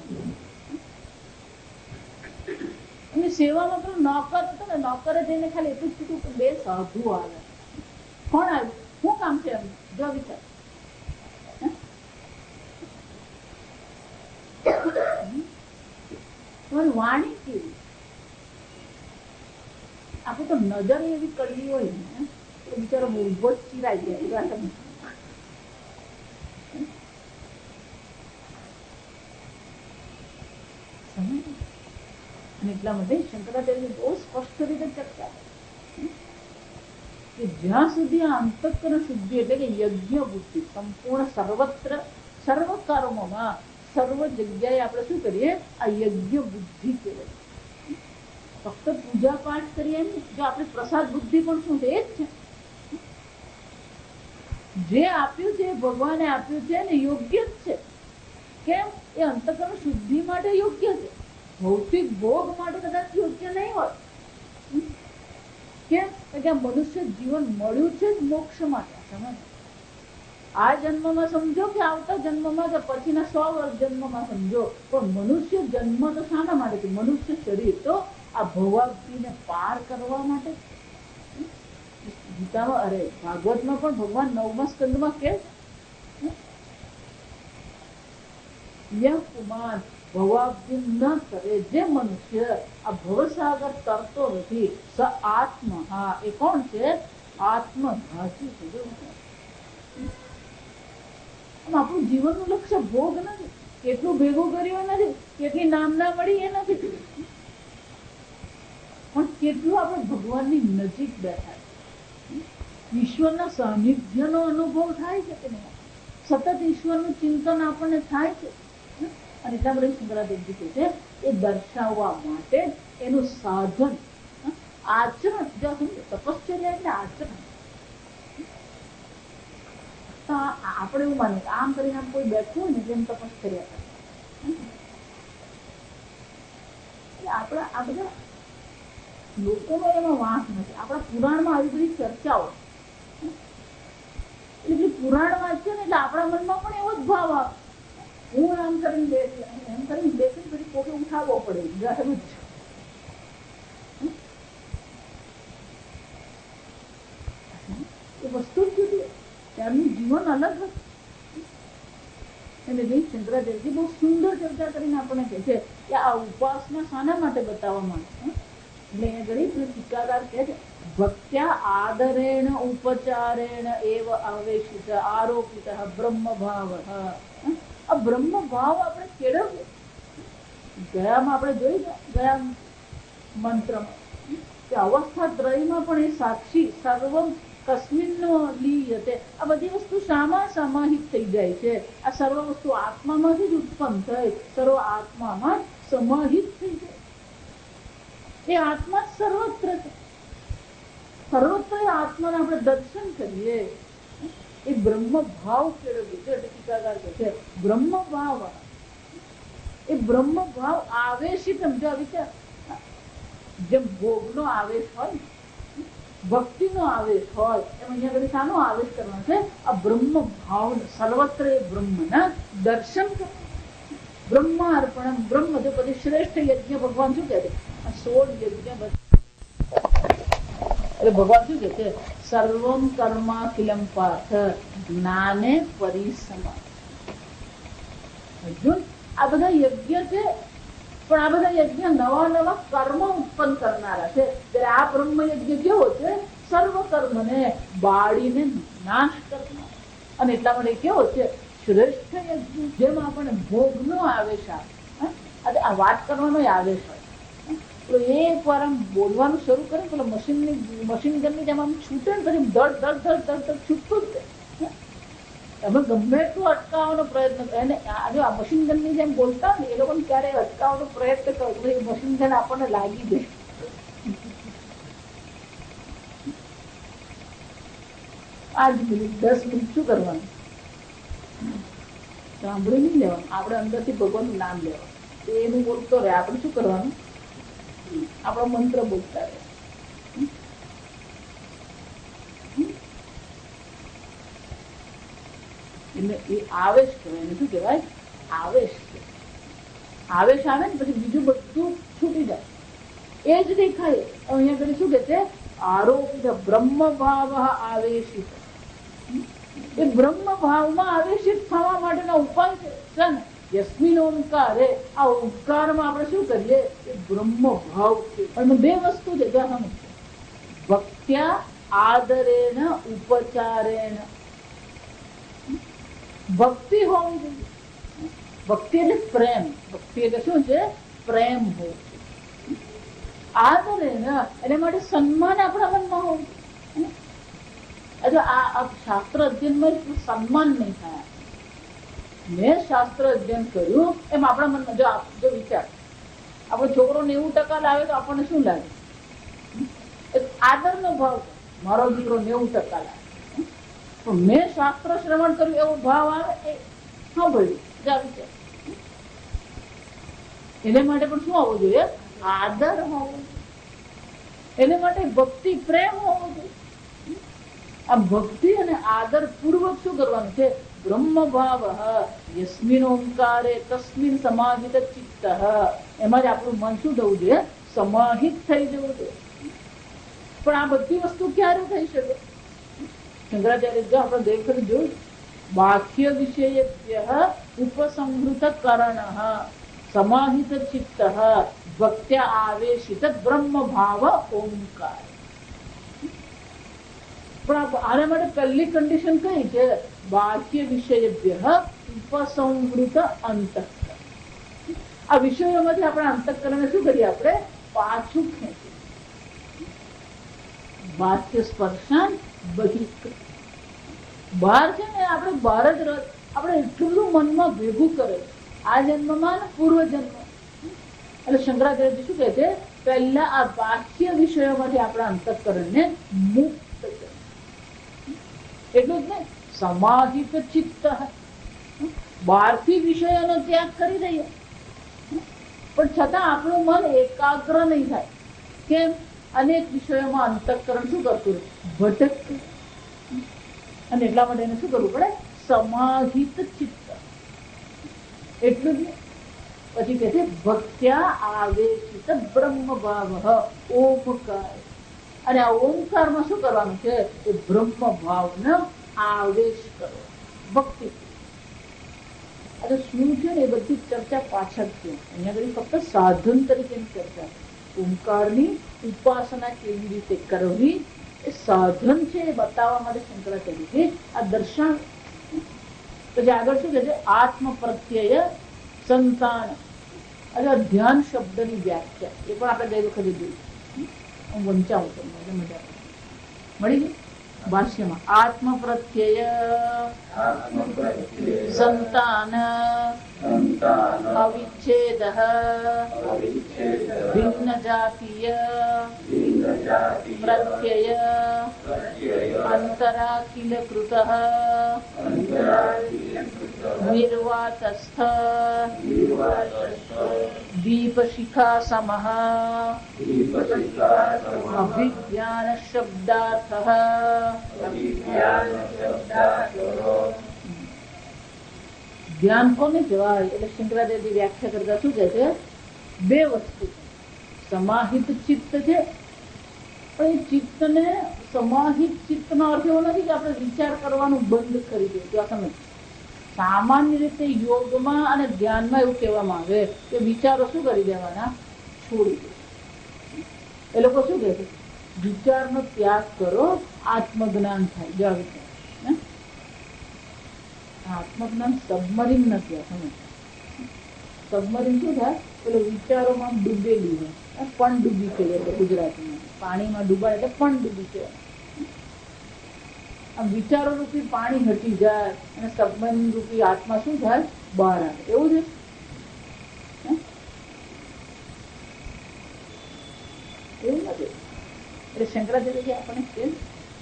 એમની સેવામાં પેલો નોકર હતો ને, નોકરે જઈને ખાલી એટલું જ કીધું કે 2 સાધુ આવે. કોણ આવ્યું? શું કામ છે એમ? જો વિચાર. તમારી વાણી કેવી? આપણે તો નજર એવી કરવી હોય ને તો બિચારો ઉભો જ ચીરાઈ જાય. અને એટલા માટે શંકરાચાર્ય બહુ સ્પષ્ટ રીતે ચર્ચા કે જ્યાં સુધી આ અંતઃકરણ શુદ્ધિ એટલે કે યજ્ઞ બુદ્ધિ સંપૂર્ણ સર્વત્ર સર્વ કર્મોમાં સર્વ જગ્યાએ આપણે શું કરીએ? આ યજ્ઞ બુદ્ધિ કહેવાય. ફક્ત પૂજા પાઠ કરીએ ને, જો આપણે પ્રસાદ બુદ્ધિ પણ શું છે? એ જ છે. જે આપ્યું છે ભગવાને આપ્યું છે ને યોગ્ય જ છે. કેમ? એ અંતઃકરણ શુદ્ધિ માટે યોગ્ય છે. ભૌતિક ભોગ માટે કદાચ યોગ્ય નહીં હોય. કેમ? કે આ મનુષ્ય જીવન મળ્યું છે જ મોક્ષ માટે. આ જન્મમાં સમજો કે આવતા જન્મમાં કે પછીના 100 વર્ષ જન્મમાં સમજો, પણ મનુષ્ય જન્મ તો શાના માટે છે? મનુષ્ય શરીર તો આ ભવાબ્દીને પાર કરવા માટે. ગીતામાં, અરે ભાગવતમાં પણ ભગવાન 9મા સ્કંદમાં કે કુમાર ભવાબ્દી ન કરે જે મનુષ્ય આ ભવસાગર તરતો નથી, સ આત્મા. એ કોણ છે? આત્મઘાતી છે. આપણું જીવનનું લક્ષ્ય ભોગ નથી. કેટલું ભેગું કર્યું નથી, કેટલી નામના મળી એ નથી, પણ કેટલું આપણે ભગવાનની નજીક બેઠા, ઈશ્વરના સાનિધ્યનો અનુભવ થાય છે કે નહીં? સતત ઈશ્વરનું ચિંતન આપણને થાય છે. અને એટલા બધા શંકરાચાર્યજી કહે છે એ દર્શાવવા માટે એનું સાધન આચરણ. તપશ્ચર્યા એટલે આચરણ. આપણે એવું માનીએ કે આમ કરીને આમ કોઈ બેઠું હોય ને જેમ તપશ્ચર્યા કરે. આપણા આ બધા લોકોનો એમાં વાંક નથી. આપણા પુરાણમાં આવી બધી ચર્ચાઓ, એટલે પુરાણ વાંચીએ ને એટલે આપણા મનમાં પણ એવો જ ભાવ આવે. હું આમ કરીને બેસી, એમ કરીને બેસી પછી કોકે ઉઠાવવો પડે. એ વસ્તુ જ જુદી, તેમનું જીવન અલગ હતું. એટલે જઈ શંકરાચાર્યજી બહુ સુંદર ચર્ચા કરીને આપણને કહે છે કે આ ઉપાસના શાના માટે બતાવવા માંગે. એટલે એ ગરીબ ટીકાકાર કહે છે ભક્ત્યા આદરેણ ઉપચારેણ એવ આવેશિત આરોપિત બ્રહ્મ ભાવ. આ બ્રહ્મ ભાવ આપણે કેળવીએ. ગયામાં આપણે જોઈ ગયા મંત્રમાં કે અવસ્થા ત્રયમાં પણ એ સાક્ષી સર્વમ કસ્મિન્નો લીયતે. આ બધી વસ્તુ શામાં સમાહિત થઈ જાય છે? આ સર્વ વસ્તુ આત્મામાંથી જ ઉત્પન્ન થઈ, સર્વ આત્મામાં સમાહિત થઈ જાય. એ આત્મા સર્વત્ર છે. સર્વત્ર આત્માને આપણે દર્શન કરીએ. એ બ્રહ્મ ભાવ કેળવીએ છે. ટીકાકાર કહે છે બ્રહ્મ ભાવ. એ બ્રહ્મ ભાવ આવેશિત સમજો વિચાર, જેમ ભોગનો આવેશ હોય, ભક્તિનો આવેશ હોય, એમ અહીંયા આગળ શાનો આવેશ કરવાનો છે? આ બ્રહ્મ ભાવ સર્વત્ર એ બ્રહ્મના દર્શન કરવા. બ્રહ્માર્પણમ બ્રહ્મ જો પછી શ્રેષ્ઠ યજ્ઞ ભગવાન શું કહે છે? 16 યજ્ઞ. એટલે ભગવાન શું કહે છે? સર્વમ કર્માખિલમ પાર્થ જ્ઞાને પરિસમા. અર્જુન, આ બધા યજ્ઞ છે, પણ આ બધા યજ્ઞ નવા નવા કર્મ ઉત્પન્ન કરનારા છે. ત્યારે આ બ્રહ્મ યજ્ઞ કેવો છે? સર્વ કર્મને બાળીને નાશ કરનાર. અને એટલા માટે કેવો છે? શ્રેષ્ઠ યજ્ઞ. જેમ આપણને ભોગનો આવેશ આવે, આ વાત કરવાનો આવેશ હોય, તો એક વાર આમ બોલવાનું શરૂ કરે, પેલા મશીન ગનની જેમ આમ છૂટે ને પછી ધડ ધડ ધડ ધડ ધડ છૂટતું જ જાય. તમે ગમે એટલું અટકાવવાનો પ્રયત્ન કરે, અને જો આ મશીન ગનની જેમ બોલતા ને એ લોકોને ક્યારેય અટકાવવાનો પ્રયત્ન કરો, મશીન ગન આપણને લાગી જાય. 5 મિનિટ 10 મિનિટ શું કરવાનું? સાંભળી નહીં લેવાનું, આપણે અંદરથી ભગવાનનું નામ લેવાનું. એનું બોલતો રહે, આપણે શું કરવાનું? આપણો મંત્ર બોલતા રહે. એટલે એ આવેશ કહેવાય. એને શું કહેવાય? આવેશ. આવેશ આવે ને પછી બીજું બધું છૂટી જાય. એ જ દેખાય. અહીંયા આગળ શું કે છે? આરોપિત બ્રહ્મ ભાવ આવેશિત. એ બ્રહ્મ ભાવમાં આવેશિત થવા માટેના ઉપાય છે ને? યસ્મિન ઓંકાર. આ ઓંકારમાં આપણે શું કરીએ? એ બ્રહ્મ ભાવ છે. પણ 2 વસ્તુ છે. ભક્ત્યા આદરેણ ઉપચારેણ. ભક્તિ હોવી જોઈએ. ભક્તિ એટલે પ્રેમ. ભક્તિ એટલે શું છે? પ્રેમ હોવું. આદરેણ એના માટે સન્માન આપણા મનમાં હોવું. આ શાસ્ત્ર અધ્યયનમાં સન્માન નહીં થાય. મેં શાસ્ત્ર અધ્યયન કર્યું એમ આપણા મનમાં જો વિચાર, આપણો છોકરો 90% લાવે તો આપણને શું લાગે? આદરનો ભાવ. મારો દીકરો 90% લાવે, પણ મેં શાસ્ત્ર શ્રવણ કર્યું એવો ભાવ આવે. એ સાંભળ્યું વિચાર. એને માટે પણ શું હોવું જોઈએ? આદર હોવો. એને માટે ભક્તિ પ્રેમ હોવો જોઈએ. આ ભક્તિ અને આદર પૂર્વક શું કરવાનું છે? બ્રહ્મ ભાવ યસ્મિન ઓંકારે તસ્મિન સમાહિત ચિત્ત. એમાં જ આપણું મન શું થવું જોઈએ? સમાહિત થઈ જવું જોઈએ. પણ આ બધી વસ્તુ ક્યારે થઈ શકે? શંકરાચાર્ય જો આપણે દેવખત જોયું, બાહ્ય વિષયેભ્યઃ ઉપસંહૃત કરણ સમાહિત ચિત્ત ભક્ત્યા આવેશિત બ્રહ્મ ભાવ ઓંકાર. પણ આના માટે પહેલી કન્ડિશન કઈ છે? બાહ્ય વિષયેભ્યઃ ઉપસંહૃત અંતઃકરણ. આ વિષયોમાંથી આપણે અંતઃકરણને શું કરીએ? આપણે પાછું ખેંચીએ. બાહ્ય સ્પર્શાન બહિષ્કૃત. બહાર છે ને, આપણે બહાર જ આપણે એટલું બધું મનમાં ભેગું કરે આ જન્મમાં ને પૂર્વ જન્મ. એટલે શંકરાચાર્ય શું કહે છે? પહેલા આ બાહ્ય વિષયોમાંથી આપણા અંતઃકરણને મુક્ત કરે. એટલું જ ને, સમાહિત ચિત્ત. બહારથી વિષયોનો ત્યાગ કરી દઈએ, પણ છતાં આપણું મન એકાગ્ર નહીં થાય. કેમ? અનેક વિષયોમાં અંતઃકરણ શું કરતું? ભટકતું. અને એટલા માટે એને શું કરવું પડે? સમાહિત ચિત્ત. એટલું જ. પછી કે છે ભક્ત્યા આવેશિત બ્રહ્મ ભાવ ઓમકાર. અને આ ઓમકારમાં શું કરવાનું છે? એ બ્રહ્મ ભાવનો આવેશ કરવો. ભક્તિ. શું છે ને એ બધી ચર્ચા પાછળ છે. અહીંયા આગળ ફક્ત સાધન તરીકેની ચર્ચા. ઓમકારની ઉપાસના કેવી રીતે કરવી એ સાધન છે એ બતાવવા માટે શંકરાચાર્ય આ દર્શન. પછી આગળ શું કહે છે? આત્મ પ્રત્યય સંતાન. ધ્યાન શબ્દની વ્યાખ્યા એ પણ આપણે ગઈ વખતે જોયું. હું વંચાવું તમને મજા મળી ગઈ. ભાષ્યમાં આત્મ પ્રત્યય સંતાન અવિચ્છેદ ભિન્ન જાતીય પ્રત્યય અંતરાખિલ કૃત निर्वातस्थ दीपशिखा समः अभिज्ञान शब्दार्थः ધ્યાન કોને જવાય? એટલે શંકરાચાર્ય વ્યાખ્યા કરતા શું કહે છે? બે વસ્તુ, સમાહિત ચિત્ત છે, પણ એ ચિત્તને સમાહિત ચિત્તનો અર્થ એવો નથી કે આપણે વિચાર કરવાનું બંધ કરી દઈએ. તો આ સમજ, સામાન્ય રીતે યોગમાં અને ધ્યાનમાં એવું કહેવામાં આવે કે વિચારો શું કરી દેવાના? છોડી દે. એ લોકો શું કહે છે? વિચારનો ત્યાગ કરો, આત્મજ્ઞાન થાય. જો વિચાર આત્મજ્ઞાન સબમરીન નથી. સબમરીન શું થાય? પેલો વિચારોમાં ડૂબેલી હોય, પણ ડૂબી કહેવાય ગુજરાતીમાં. પાણીમાં ડૂબાય એટલે પણ ડૂબી કહેવાય. આમ વિચારો રૂપી પાણી હટી જાય અને સબમરીન રૂપી આત્મા શું થાય? બહાર આવે. એવું છે. એવું નથી. એટલે શંકરાચાર્ય આપણને કેમ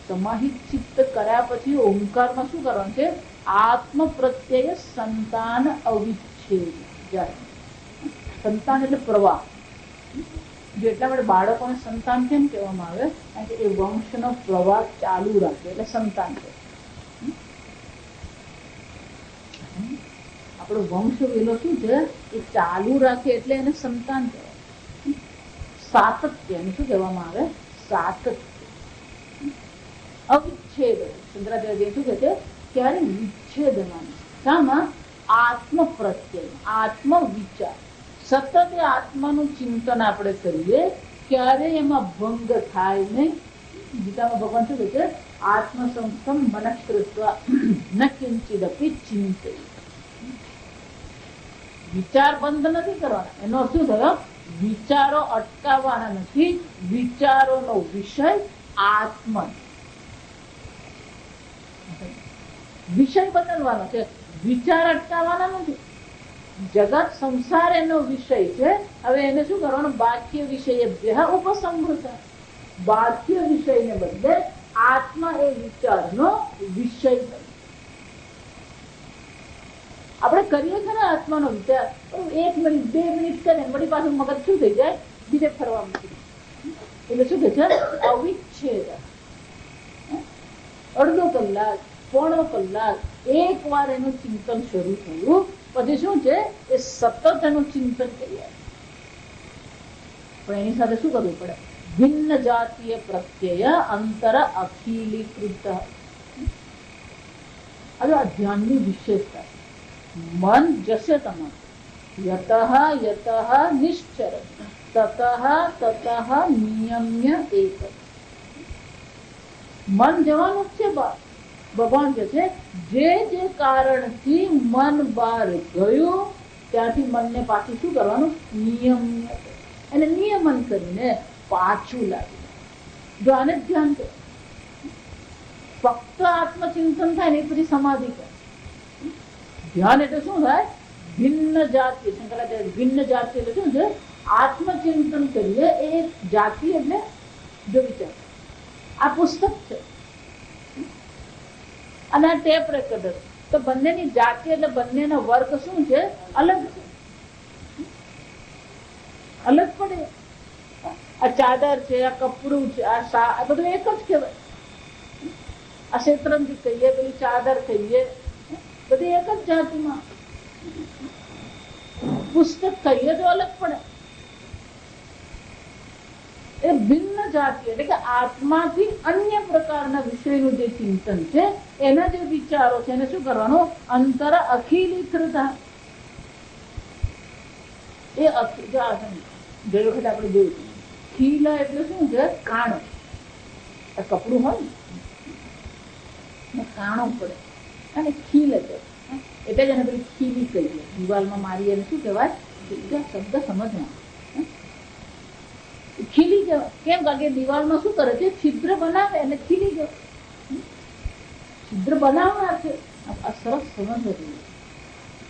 સમાહિત ચિત્ત કર્યા પછી ઓમકારમાં શું કરવાનું છે? આત્મ પ્રત્યય સંતાન અવિચ્છેદ જાય. સંતાન એટલે પ્રવાહ. જો એટલા માટે બાળકોને સંતાન કેમ કહેવામાં આવે? કારણ કે એ વંશનો પ્રવાહ ચાલુ રાખે એટલે સંતાન છે. આપણો વંશ વેલો શું છે? એ ચાલુ રાખે એટલે એને સંતાન કહેવાય. સાતત્ય એને શું કહેવામાં આવે? સાતત્ય. અવિચ્છેદ શંકરાચાર્ય શું કહે છે? ક્યારે વિચ્છેદ માને? શામાં? આત્મ પ્રત્યય, આત્મ વિચાર. સતત એ આત્માનું ચિંતન આપણે કરીએ, ક્યારે એમાં ભંગ થાય નહીં. ગીતામાં ભગવાન શું કહે છે? આત્મ સંસ્થમ મનઃકૃત્વા ન કિંચિદપી ચિંતયે. વિચાર બંધ નથી કરવાના. એનો શું થયો? વિચારો અટકાવવાના નથી. વિચારોનો વિષય આત્મ, વિષય બદલવાનો છે. વિચાર અટકાવવાના નથી. જગત સંસાર એનો વિષય છે. હવે એને શું કરવાનું? બાહ્ય વિષય ઉપસંહૃત. બાહ્ય વિષયને બદલે આત્મા એ વિચારનો વિષય બને. આપણે કરીએ છીએ ને આત્માનો વિચાર, 1 મિનિટ 2 મિનિટ કરે વળી પાછું મગજ શું થઈ જાય? બીજે ફરવા મૂકી. એટલે શું કે છે? અવિચ્છેદ. અડધો કલાક, પોણો કલાક, એક વાર એનું ચિંતન શરૂ થયું પછી શું છે? એ સતત એનું ચિંતન કરીએ. પણ એની સાથે શું કરવું પડે? ભિન્ન જાતીય પ્રત્યય અંતર અખિલીકૃત. હવે આ ધ્યાનની વિશેષતા. મન જશે તમારું યતઃ યતઃ નિશ્ચર તતઃ તતઃ નિયમ્ય એક. મન જવાનું જ છે બહાર. ભગવાન કહે છે જે જે કારણથી મન બહાર ગયું ત્યાંથી મનને પાછું શું કરવાનું? નિયમ્ય. એને નિયમન કરીને પાછું લાવી. જો આને ધ્યાન કરો. ફક્ત આત્મચિંતન થાય ને પછી સમાધિ કરે. ધ્યાન એટલે શું થાય? ભિન્ન જાતિ. શંકરાચાર્ય ભિન્ન જાતિ એટલે શું છે? આત્મચિંતન કરીએ. એ જાતિ એટલે જો વિચાર, આ પુસ્તક છે અને આ ટેપ રેકોર્ડર. તો બંનેની જાતિ એટલે બંનેનો વર્ગ શું છે? અલગ છે. અલગ પડે. આ ચાદર છે, આ કપડું છે, આ બધું એક જ કહેવાય. આ શેતરંજી કહીએ, પેલી ચાદર કહીએ, બધી એક જ જાતિમાં. પુસ્તક કહીએ તો અલગ પડે. એ ભિન્ન જાતિ એટલે કે આત્માથી અન્ય પ્રકારના વિષયનું જે ચિંતન છે, એના જે વિચારો છે એને શું કરવાનું? અંતર અખિલીકૃત. એ ગઈ વખતે આપણે જોયું ખીલા એટલે શું છે? કાણો. કપડું હોય ને કાણો પડે અને ખીલ એટલે જ એને પેલી ખીલી કહીએ. દિવાલમાં મારી એને શું કહેવાય? શબ્દ સમજવા. ખીલી જવાય. કેમ? કારણ કે દિવાલમાં શું કરે છે? છિદ્ર બનાવે એટલે ખીલી જવાય. છિદ્ર બનાવનાર છે. આ સરસ સમજ હતી.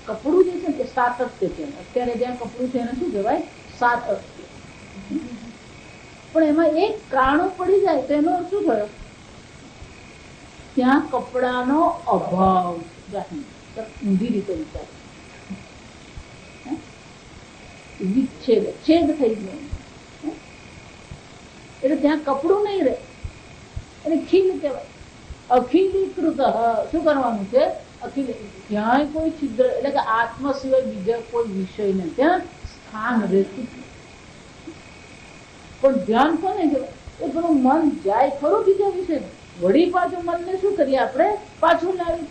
કપડું જે છે તે સાતત્ય છે. અત્યારે જ્યાં કપડું છે એને શું કહેવાય? સાતત્ય. પણ એમાં એક કાણું પડી જાય તો એનો શું થયો? ત્યાં કપડાનો અભાવ. ઊંધી રીતે વિચાર, વિચ્છેદ છેદ થઈ ગયો એટલે ત્યાં કપડું નહીં રહે, એને ખીલ કહેવાય. અખિલીકૃત શું કરવાનું છે? અખિલ ક્યાંય કોઈ છિદ્ર એટલે કે આત્મ સિવાય બીજા કોઈ વિષયને ત્યાં સ્થાન રહેતું. પણ ધ્યાન કોને કહેવાય? એ પેલું મન જાય ખરું બીજા વિષય, વળી પાછું મનને શું કરીએ આપણે? પાછું લાવી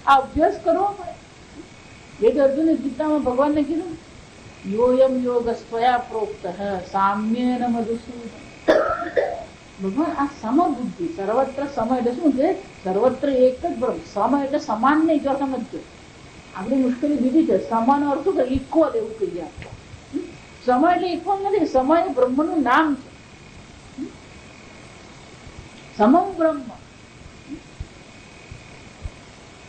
આ અભ્યાસ કરવો પડે. એક અર્જુને ગીતામાં ભગવાનને કીધું યોયમ યોગ સ્વયા પ્રોક્ત સામ્યેન મધુસૂદન. ભગવાન આ સમબુદ્ધિ, સર્વત્ર સમ એટલે શું છે? સર્વત્ર એક જ બ્રહ્મ. સમ એટલે સમાન નહીં, જો સમજજો. આપણી મુશ્કેલી બીજી છે. સમાનો અર્થ શું? ઇક્વલ એવું કહીએ આપણે. સમય એટલે ઇક્વલ નથી. સમય એ બ્રહ્મનું નામ છે. સમમ બ્રહ્મ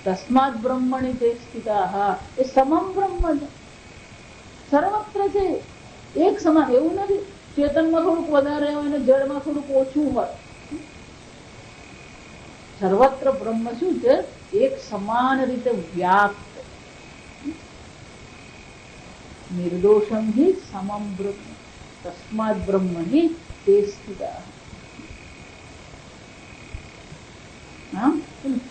તસ્માત બ્રહ્મણી તે સ્થિતા. એ સમમ બ્રહ્મ છે, સર્વત્ર છે, એક સમાન. એવું નથી ચેતનમાં થોડુંક વધારે હોય અને જળમાં થોડુંક ઓછું હોય. સર્વત્ર બ્રહ્મ શું છે? એક સમાન રીતે વ્યાપ્ત. નિર્દોષમ હિ સમમ બ્રહ્મ તસ્માત બ્રહ્મણી તે સ્થિતા.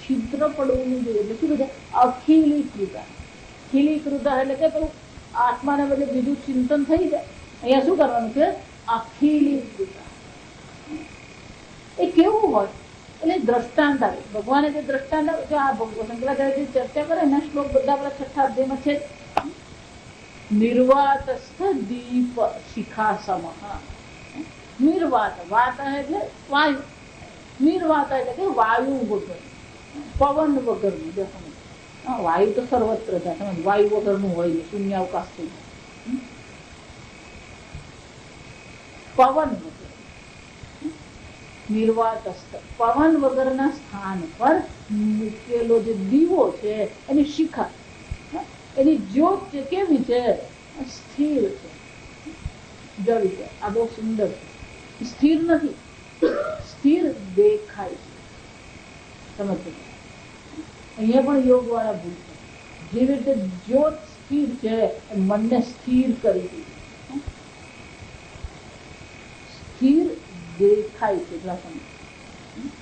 છિદ્ર પડવું જોઈએ એટલે શું કહે? અખિલીકૃત. ખીલીકૃત એટલે કે પેલું આત્માને બદલે બીજું ચિંતન થઈ જાય. અહીંયા શું કરવાનું છે? અખિલીકૃત. એ કેવું હોય? એટલે દ્રષ્ટાંત આવે. ભગવાને જે દ્રષ્ટાંત આવે, જો આ શંકરાચાર્ય ચર્ચા કરે એના શ્લોક બધા આપણા છઠ્ઠા અધ્યાયમાં છે. નિર્વાતસ્થ દીપ શિખા સમઃ. નિર્વાત, વાત એટલે વાયુ. નિર્વાત એટલે કે વાયુ વગર, પવન વગરનું. જો સમજ, વાયુ તો સર્વત્ર છે, સમજ. વાયુ વગરનું હોય નહીં, શૂન્યાવકાશ થઈ જાય. પવન વગર, નિર્વાતસ્થ, પવન વગરના સ્થાન પર મૂકેલો જે દીવો છે એની શિખા, એની જ્યોત છે, કેવી છે? સ્થિર છે, જળ છે. આ બહુ સુંદર છે. સ્થિર નથી, સ્થિર દેખાય છે. સમજ? અહીંયા પણ યોગ વાળા ભૂલ છે. જેવી રીતે જ્યોત સ્થિર છે, મનને સ્થિર કરી દીધું. સ્થિર દેખાય છે.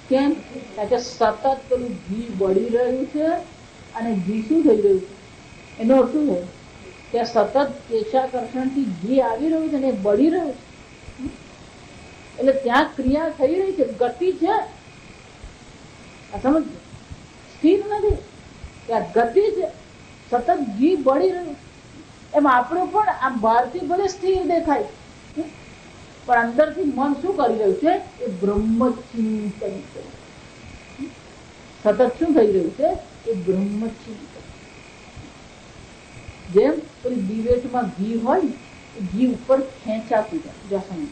કેમ? કારણ કે સતત પેલું ઘી બળી રહ્યું છે અને ઘી શું થઈ રહ્યું છે? એનો અર્થ શું છે? ત્યાં સતત કેશાકર્ષણથી ઘી આવી રહ્યું છે અને એ બળી રહ્યું છે. એટલે ત્યાં ક્રિયા થઈ રહી છે, ગતિ છે. સમજ? સ્થિર નથી, ત્યાં ગતિ છે, સતત ઘી બળી રહ્યું. એમ આપણું પણ આ બહારથી ભલે સ્થિર દેખાય પણ અંદરથી મન શું કરી રહ્યું છે? એ બ્રહ્મચિંતન છે. સતત શું થઈ રહ્યું છે? એ બ્રહ્મચિંતન. જેમ પેલી દિવેટમાં ઘી હોય ને, એ ઘી ઉપર ખેંચાતું જાય. જસમ.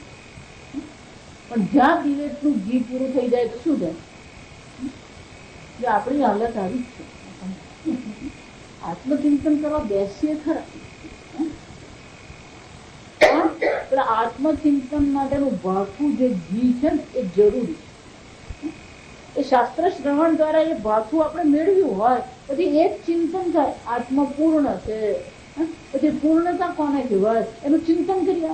પણ જ્યાં દિવેટનું ઘી પૂરું થઈ જાય તો શું થાય? આપણી હાલત આવી જ છે. આત્મચિંતન કરવા બેસીએ ખરા, પણ આત્મચિંતન માટેનું ભાથું જે ઘી છે ને એ જરૂરી છે. એ શાસ્ત્ર શ્રવણ દ્વારા એ ભાથું આપણે મેળવ્યું હોય પછી એક ચિંતન થાય, આત્મા પૂર્ણ છે. પછી પૂર્ણતા કોને કહેવાય? એનું ચિંતન કરીએ.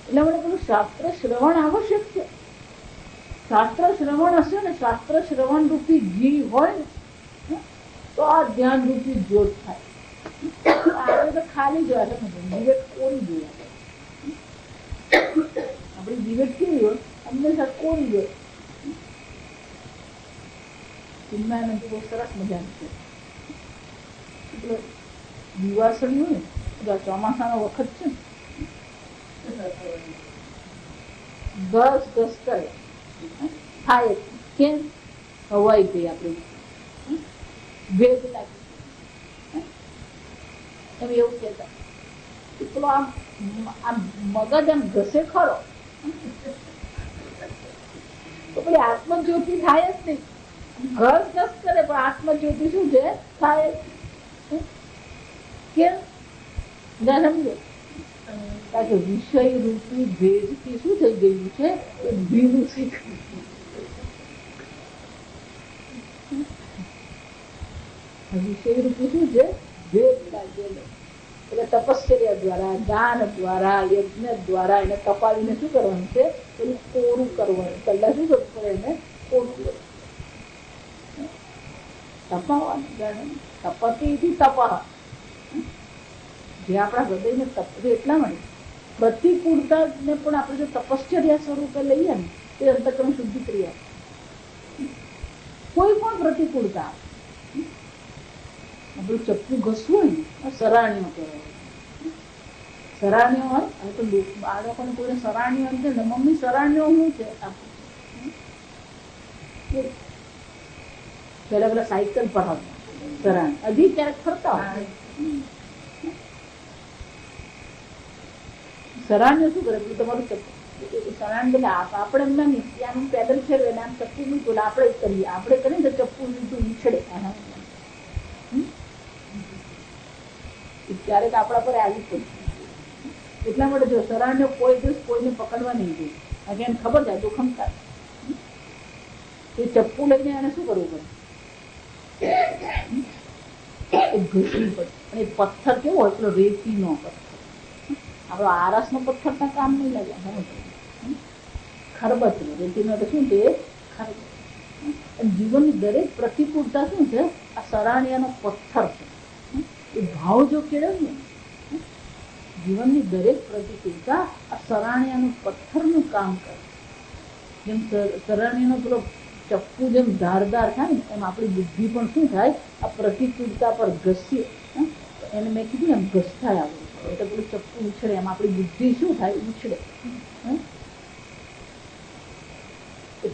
એટલે મને પેલું શાસ્ત્ર શ્રવણ આવશ્યક છે. શાસ્ત્ર શ્રવણ હશે ને, શાસ્ત્ર શ્રવણ રૂપી ઘી હોય ને, તો આ ધ્યાન રૂપી જ્યોત થાય. આપણે તો ખાલી જોયા છે, દિવેટ કોરી જોયા. આપણી દિવેટ કેવી હોય? હંમેશા કોરી હોય. ચિન્મયાનંદ બહુ સરસ મજાનું છે. એટલે દિવાસળી હોય ને, ચોમાસાનો વખત છે ને, ઘસ ઘસ કરે થાય. કેમ? હવાઈ ગઈ આપણી, ભેજ લાગી એમ એવું કહેતા. પેલો આમ મગજ આમ ઘસે ખરો તો પેલી આત્મજ્યોતિ થાય જ નહીં. ઘર ઘસ કરે પણ આત્મજ્યોતિ શું છે? થાય. કેમ? સમજો? કારણ કે વિષય રૂપી ભેજથી શું થઈ ગયું છે? ભીનું થઈ ગયું. વિષય રૂપી શું છે? ભેદ લાગેલો. એટલે તપશ્ચર્યા દ્વારા, દાન દ્વારા, યજ્ઞ દ્વારા એને તપાવીને શું કરવાનું છે? પેલું કોરું કરવાનું. પહેલા શું કરવું પડે? એને કોરું કરવું, તપાવવાનું. તપતી તપહ, જે આપણા હૃદયને તપશે એટલા માટે પ્રતિકૂળતાને પણ આપણે જો તપશ્ચર્યા સ્વરૂપે લઈએ ને તે અંતઃકરણ શુદ્ધિ ક્રિયા. કોઈ પણ પ્રતિકૂળતા, આપણું ચપ્પુ ઘસવું હોય ને સરાણીઓ કહેવાય. સરાણીઓ હોય તો બાળકોને કોઈને સરાણીઓ છે ને, મમ્મી સરાણીઓ શું છે? પેલા પેલા સાયકલ પર સરાણી હજી ક્યારેક ફરતા હોય. સરાણીઓ શું કરે? તમારું ચપ્પુ સરાણ બોલે આપણે એમ ના નહીં, ત્યાં પેદલ ફેરવે ને આમ ચપ્પુ મૂકું આપણે જ કરીએ. આપણે કરીએ ને તો ચપ્પુ મીઠું ઉછળે. ક્યારેક આપણા પર આવી પડે. એટલા માટે જો સરાહને કોઈ દિવસ કોઈને પકડવા નહીં જોઈએ. આજે એને ખબર જાય જોખમ થાય. એ ચપ્પુ લઈને એને શું કરવું પડે? ઘસવું પડે. અને એ પથ્થર કેવો હોય? પેલો રેતીનો પથ્થર, આપણો આરસનો પથ્થર ના કામ નહીં લાગે. ખરબત રેતીનો એટલે શું છે? ખરબત. જીવનની દરેક પ્રતિકૂળતા શું છે? આ સરાણિયાનો પથ્થર છે. એ ભાવ જો કેળવીએ, જીવનની દરેક પ્રતિકૂળતા આ સરાણિયાનું પથ્થરનું કામ કરે. જેમ સરાણિયાનો પેલો ચપ્પુ જેમ ધારદાર થાય ને એમ આપણી બુદ્ધિ પણ શું થાય? આ પ્રતિકૂળતા પર ઘસીએ. એને મેં કીધું એમ ઘસતા આવડે એટલે પેલું ચપ્પુ ઉછળે એમ આપણી બુદ્ધિ શું થાય? ઉછળે.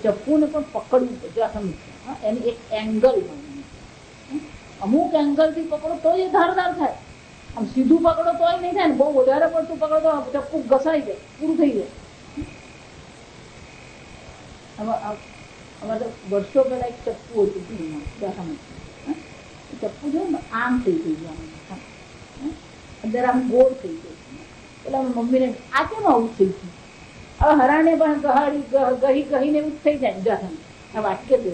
ચપ્પુને પણ પકડવું પડે. એની એક એંગલ હોય, અમુક એંગલ થી પકડો તો એ ધારદાર થાય. આમ સીધું પકડો તોય નહીં થાય ને, બહુ વધારે પડતું પકડો તો ચપ્પુ ઘસાઈ જાય, પૂરું થઈ જાય. અમારે તો વર્ષો પહેલા એક ચપ્પુ હતું, ચપ્પુ જો ને આમ થઈ ગયું, અંદર આમ ગોળ થઈ ગયું. પેલા મમ્મીને આ કેમ આવું થઈ ગયું? હવે હરાને પણ ગહીને એવું થઈ જાય. જાથાને આ વાક્ય દે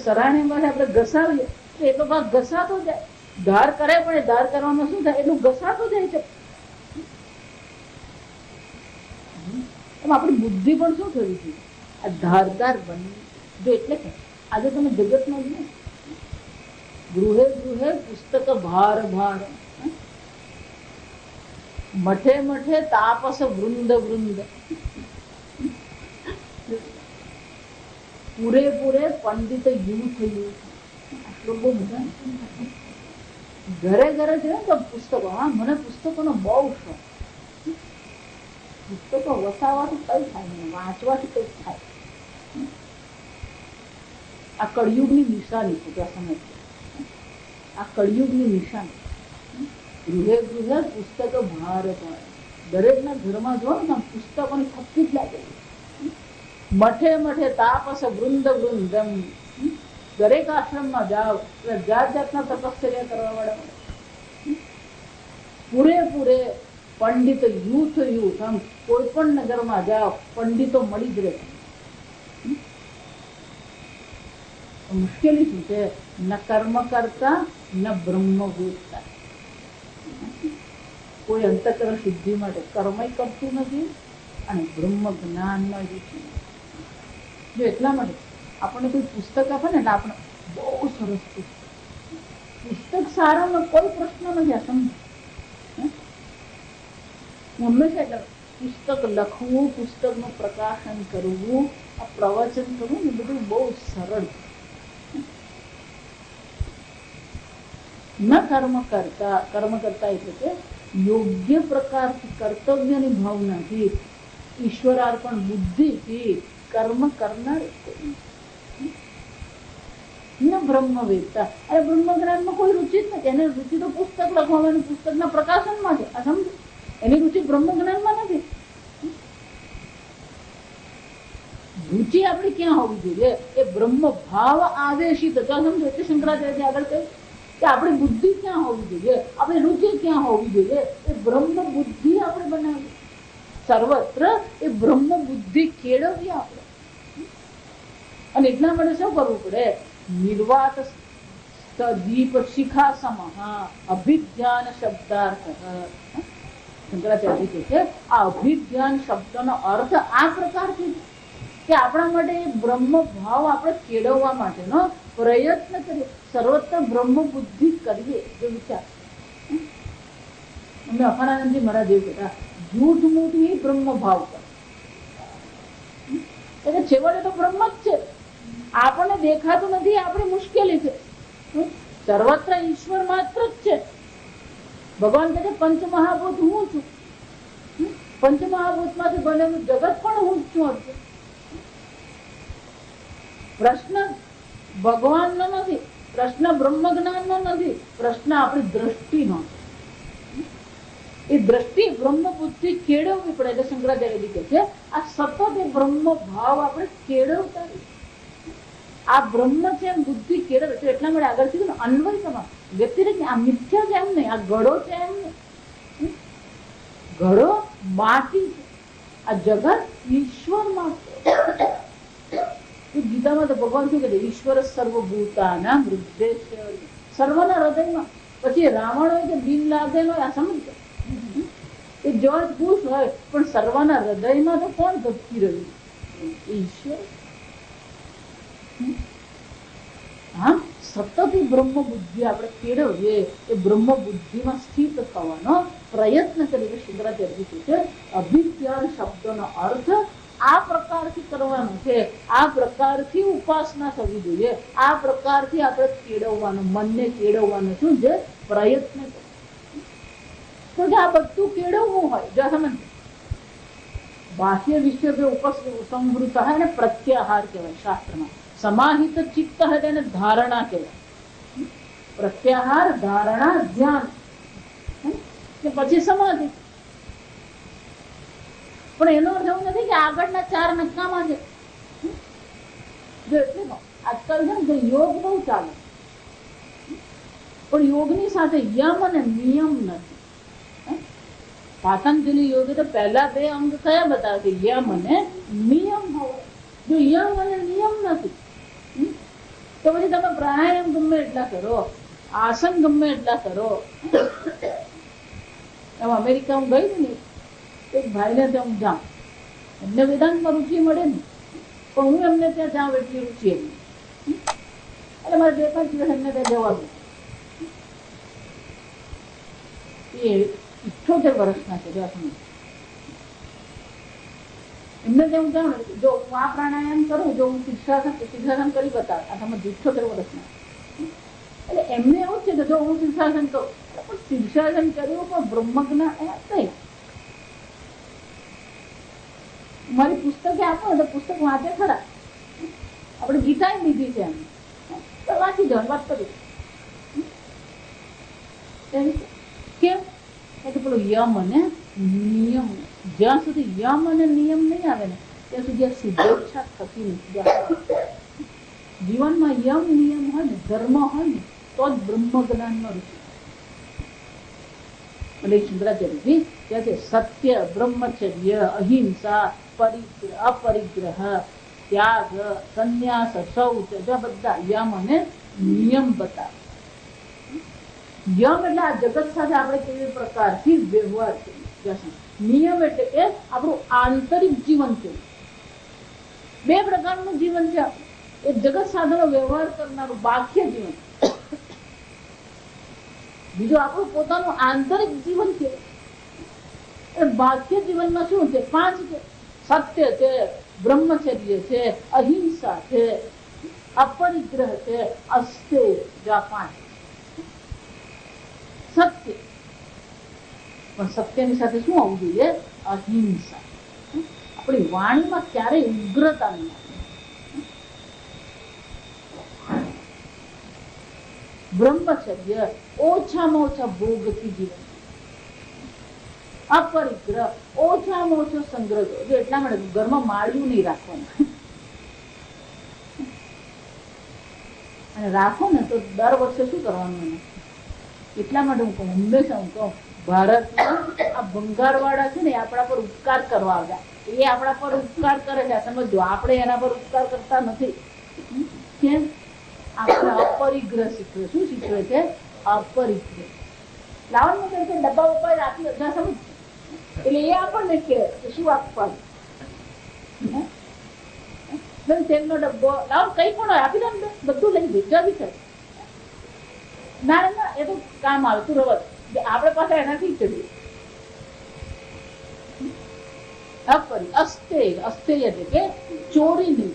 સરાણે પાસે આપણે ઘસાવીએ તો એટલો ભાગ ઘસાતો જાય. ધાર કરે પણ ધાર કરવામાં શું થાય? એટલું ઘસાતો જાય છે. એમ આપણી બુદ્ધિ પણ શું થવી જોઈએ? આ ધારદાર બનવી જો. એટલે કે આજે તમે જગતમાં જ ને ગૃહે ગૃહે પુસ્તક ભાર ભાર, મઠે મઠે તાપસ વૃંદ વૃંદ, પૂરેપૂરે પંડિત યુથ યુથ. આટલું બહુ મજા. ઘરે ઘરે છે તો પુસ્તકો. હા, મને પુસ્તકોનો બહુ શોખ. પુસ્તકો વસાવવાથી કઈ થાય નહીં, વાંચવાથી કઈ થાય. આ કળિયુગની નિશાની છે. ત્યાં સમજ, આ કળિયુગની નિશાની. ગૃહે ગૃહે પુસ્તક ભાર ભાર. દરેકના ઘરમાં જો ને પુસ્તકોની થપ્પી જ લાગે. મઠે મઠે તાપસ વૃંદ વૃંદ. દરેક આશ્રમમાં જાઓ એટલે જાત જાતના તપશ્ચર્યા કરવા વાળા. પૂરેપૂરે પંડિત યુથ યુથ. આમ કોઈ પણ નગરમાં જાઓ પંડિતો મળી જ રહે. મુશ્કેલી શું છે? ન કર્મ કરતા ન બ્રહ્મ વેદતા. કોઈ અંતઃકરણ શુદ્ધિ માટે કર્મય કરતું નથી અને બ્રહ્મ જ્ઞાનમાં નથી. જો એટલા માટે આપણને કોઈ પુસ્તક આપે ને એટલે આપણે બહુ સરસ પુસ્તક સારાનો કોઈ પ્રશ્ન નથી. આ સમજ હંમેશા પુસ્તક લખવું, પુસ્તકનું પ્રકાશન કરવું, આ પ્રવચન કરવું ને બધું બહુ સરળ. ન કર્મ કરતા, કર્મ કરતા એટલે કે યોગ્ય પ્રકારથી કર્તવ્યની ભાવનાથી, ઈશ્વરાર્પણ બુદ્ધિથી કર્મ કરનાર ન બ્રહ્મ વેદતા. અરે બ્રહ્મ જ્ઞાનમાં કોઈ રુચિ જ નથી. એને રુચિ તો પુસ્તક લખવામાં, પુસ્તકના પ્રકાશનમાં છે. આ સમજ, એની રુચિ બ્રહ્મ જ્ઞાનમાં નથી. રુચિ આપણી ક્યાં હોવી જોઈએ? એ બ્રહ્મ ભાવ આવેશિત. સમજો એટલે શંકરાચાર્ય આગળ કહ્યું કે આપણી બુદ્ધિ ક્યાં હોવી જોઈએ, આપણી રુચિ ક્યાં હોવી જોઈએ? એ બ્રહ્મ બુદ્ધિ આપણે બનાવી. સર્વત્ર એ બ્રહ્મ બુદ્ધિ કેળવીએ આપણે. અને એટલા માટે શું કરવું પડે? નિર્વાત દીપ શિખા સમઃ અભિજ્ઞાન શબ્દાર્થ. શંકરાચાર્ય કહે છે આ અભિજ્ઞાન શબ્દનો અર્થ આ પ્રકારથી કે આપણા માટે બ્રહ્મ ભાવ આપણે કેળવવા માટેનો પ્રયત્ન કરીએ, સર્વત્ર બ્રહ્મ બુદ્ધિ કરીએ. જો વિચાર અમને અખાણાનંદજી મહારાજ એવું કહેતા, જૂઠ મૂઠ ही બ્રહ્મ ભાવ કર. એટલે છેવટે તો બ્રહ્મ જ છે, આપણને દેખાતું નથી, આપણી મુશ્કેલી છે. સર્વત્ર ઈશ્વર માત્ર જ છે. ભગવાન કહે છે પંચમહાભૂત હું છું, પંચમહાભૂતમાંથી બનેલું જગત પણ હું જ છું. પ્રશ્ન ભગવાનનો નથી, પ્રશ્ન બ્રહ્મ જ્ઞાનનો નથી, પ્રશ્ન આપણી દ્રષ્ટિનો. એ દ્રષ્ટિ બ્રહ્મ બુદ્ધિ કેળવવી પડે. એટલે શંકરાચાર્ય કહે છે આ સતત એ બ્રહ્મ ભાવ આપણે કેળવતા, આ બ્રહ્મ છે એમ બુદ્ધિ કેળવે છે. એટલા માટે આગળ કીધું ને અન્વયમાં વ્યક્તિને આ મિથ્યા છે એમ નહીં, આ ઘડો છે એમ નહીં. ઘડો માટી છે, આ જગત ઈશ્વરમાં છે. ગીતામાં તો ભગવાન શું કહે છે, ઈશ્વર સર્વભૂતાનાં હૃદય, સર્વના હૃદયમાં. પછી રાવણ હોય કે બિન લાદેલ હોય, આ સમજ એ જ્યોર્જ બુશ હોય, પણ સર્વના હૃદયમાં તો કોણ ધબકી રહ્યું? ઈશ્વર. હા, સતત બ્રહ્મ બુદ્ધિ આપણે કેળવીએ, એ બ્રહ્મ બુદ્ધિમાં સ્થિત થવાનો પ્રયત્ન કરીએ. શંકરાચાર્ય કહે છે અભિજ્ઞાન શબ્દનો અર્થ આ પ્રકારથી કરવાનો છે, આ પ્રકારથી ઉપાસના થવી જોઈએ, આ પ્રકારથી આપણે કેળવવાનું, મનને કેળવવાનું શું છે પ્રયત્ન. તો આ બધું કેળવવું હોય જો સમજ, બાહ્ય વિષય ઉપસંવૃત હોય ને પ્રત્યાહાર કહેવાય શાસ્ત્રમાં. સમાહિત ચિત્ત હોય તેને ધારણા કહેવાય. પ્રત્યાહાર, ધારણા, ધ્યાન કે પછી સમાધિ. પણ એનો અર્થ એવું નથી કે આગળના ચાર નક્કામાં છે. જો એટલે આજકાલ છે ને યોગ બહુ ચાલે, પણ યોગની સાથે યમ અને નિયમ નથી. પાતંજલિ યોગે તો પહેલા બે અંગ કયા બતાવે છે? યમ અને નિયમ હોય. જો યમ અને નિયમ નથી તો પછી તમે પ્રાણાયામ ગમે એટલા કરો, આસન ગમે એટલા કરો. એમ અમેરિકા હું ગઈ ને એક ભાઈને ત્યાં હું જાઉં, એમને વેદાંતમાં રુચિ મળે ને, પણ હું એમને ત્યાં જાઉં એટલી રુચિ એમની. એટલે મારે 2-5 દિવસ એમને ત્યાં જવાનું. એ 78 વર્ષના છે. એમને ત્યાં હું જાઉં ને, જો હું આ પ્રાણાયામ કરું, જો હું શીર્ષાસન કરી બતાવે, આ તમે 78 વર્ષના. એટલે એમને એવું છે કે જો હું શીર્ષાસન કરું, પણ શીર્ષાસન કર્યું પણ બ્રહ્મ જ્ઞાન નહીં. મારી પુસ્તકે આપો તો પુસ્તક વાંચે ખરા, આપણે ગીતા લીધી છે એમ તો વાંચી જવાનું, વાત કરી. કેમ કે પેલો યમ અને નિયમ, જ્યાં સુધી યમ અને નિયમ નહીં આવે ને ત્યાં સુધી આ શુદ્ધેચ્છા થતી નથી. જીવનમાં યમ નિયમ હોય ને, ધર્મ હોય ને, તો જ બ્રહ્મ જ્ઞાનનો ઋષિ. એટલે શંકરાચાર્યજી કહે છે સત્ય, બ્રહ્મચર્ય, અહિંસા, અપરિગ્રહ, ત્યાગ, સંન્યાસ, શૌચ, બધા યમ અને નિયમ બતાવે. યમ એટલે આ જગત સાથે આપણે કેવી પ્રકારથી વ્યવહાર કરીએ. નિયમ એટલે કે આપણું આંતરિક જીવન છે. 2 પ્રકારનું જીવન છે. એક જગત સાથેનો વ્યવહાર કરનારું બાહ્ય જીવન, બીજું આપણું પોતાનું આંતરિક જીવન છે. એ બાહ્ય જીવનમાં શું છે? 5 છે. સત્ય છે, બ્રહ્મચર્ય છે, અહિંસા છે, અપરિગ્રહ છે, અસ્તેય. 5 સત્ય. પણ સત્યની સાથે શું આવવું જોઈએ? અહિંસા. આપણી વાણીમાં ક્યારેય ઉગ્રતા નહીં. બ્રહ્મચર્ય, ઓછામાં ઓછા ભોગથી જીવન. અપરિગ્રહ, ઓછામાં ઓછો સંગ્રહ. એટલા માટે ઘરમાં માળિયું નહીં રાખવાનું, અને રાખો ને તો દર વર્ષે શું કરવાનું? એટલા માટે હું કહું, હંમેશા હું કહું, ભારતમાં આ ભંગારવાળા છે ને આપણા પર ઉપકાર કરવા આવ્યા. એ આપણા પર ઉપકાર કરે છે, સમજો. આપણે એના પર ઉપકાર કરતા નથી. કેમ? આપણે અપરિગ્રહ શીખવે. શું શીખવે છે? અપરિગ્રહ. લાવણ કહે છે ડબ્બા ઉપર આપી બધા સમજ, એટલે એ આપણને કે શું આપવાનું. તેલનો ડબ્બો લાવ, કઈ પણ હોય આપી દો ને, બધું લઈ ભેજા બી થાય. ના ના એ તો કામ આવે, તું રવત આપડે પાસે એનાથી ચડીએ. અસ્તેય એટલે કે ચોરી નહીં.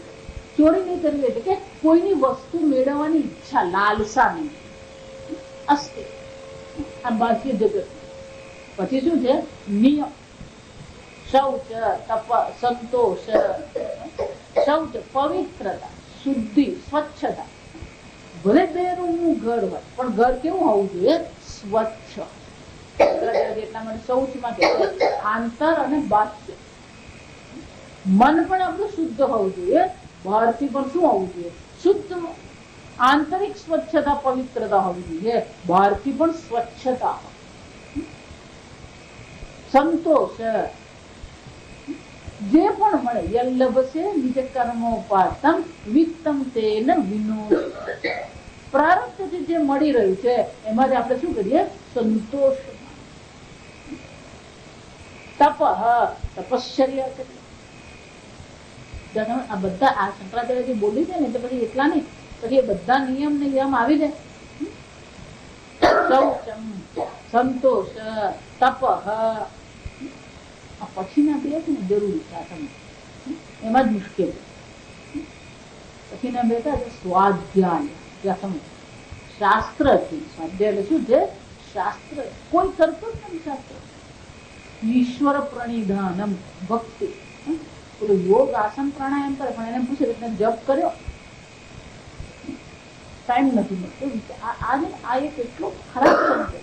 ચોરી નહીં કરવી એટલે કે કોઈની વસ્તુ મેળવવાની ઈચ્છા, લાલસા નહીં. અસ્તે આ બાહ્ય જગત. પછી શું છે? નિયમ. શૌચ, તપ, સંતોષ. શૌચ પવિત્રતા, શુદ્ધિ, સ્વચ્છતા. ભલે 2 રૂમનું ઘર હોય પણ ઘર કેવું હોવું જોઈએ? સ્વચ્છ. એટલા માટે શૌચમાં કે આંતર અને બાહ્ય. મન પણ આપણું શુદ્ધ હોવું જોઈએ, બહારથી પણ શું હોવું જોઈએ? શુદ્ધ. આંતરિક સ્વચ્છતા, પવિત્રતા હોવી જોઈએ, બહારથી પણ સ્વચ્છતા. સંતોષ. જે પણ મળે યલ્લભસે નિજ કર્મોપાતમ વિત્તમ તેન વિનોદ. પ્રારબ્ધથી જે મળી રહ્યું છે એમાંથી આપણે શું કરીએ? સંતોષ. તપ, તપશ્ચર્યા કરીએ. આ બધા આ શંકરાચાર્ય બોલી છે ને એટલે પછી એટલા નહીં, પછી એ બધા નિયમ ને નિયમ આવી જાય. શૌચમ, સંતોષ, તપ. પછીના 2 છે ને જરૂરી છે, એમાં જ મુશ્કેલ. પછીના 2 છે સ્વાધ્યાય. શાસ્ત્ર છે. સ્વાધ્યાય એટલે શું છે? શાસ્ત્ર. કોઈ કરતો જ નથી શાસ્ત્ર. ઈશ્વર પ્રણિધાનમ, ભક્તિ. પેલું યોગ આસન પ્રાણાયામ કરે પણ એને પૂછે એટલે જપ કર્યો, ટાઈમ નથી મળતો. આ એક એટલો ખરાબ છે.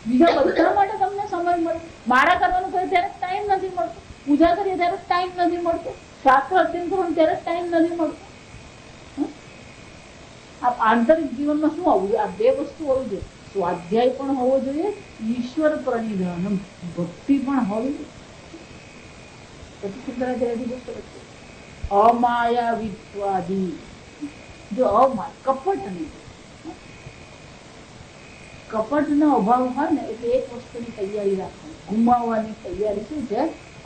બીજા બધા માટે તમને સમય મળે, મારા કરવાનું કહે ત્યારે ટાઈમ નથી મળતો, પૂજા કરીએ ત્યારે ટાઈમ નથી મળતો, શાસ્ત્ર અધ્યયન કરવાનું ત્યારે ટાઈમ નથી મળતો. આ આંતરિક જીવનમાં શું હોવું જોઈએ? આ 2 વસ્તુ હોવી જોઈએ. સ્વાધ્યાય પણ હોવો જોઈએ, ઈશ્વર પ્રણિધાનમ, ભક્તિ પણ હોવી જોઈએ. અમાયા વિત્વાદી. જો અમાય કપટ નહીં, કપટનો અભાવ હોય ને એટલે એક વસ્તુની તૈયારી રાખવાની, ગુમાવવાની તૈયારી શું છે?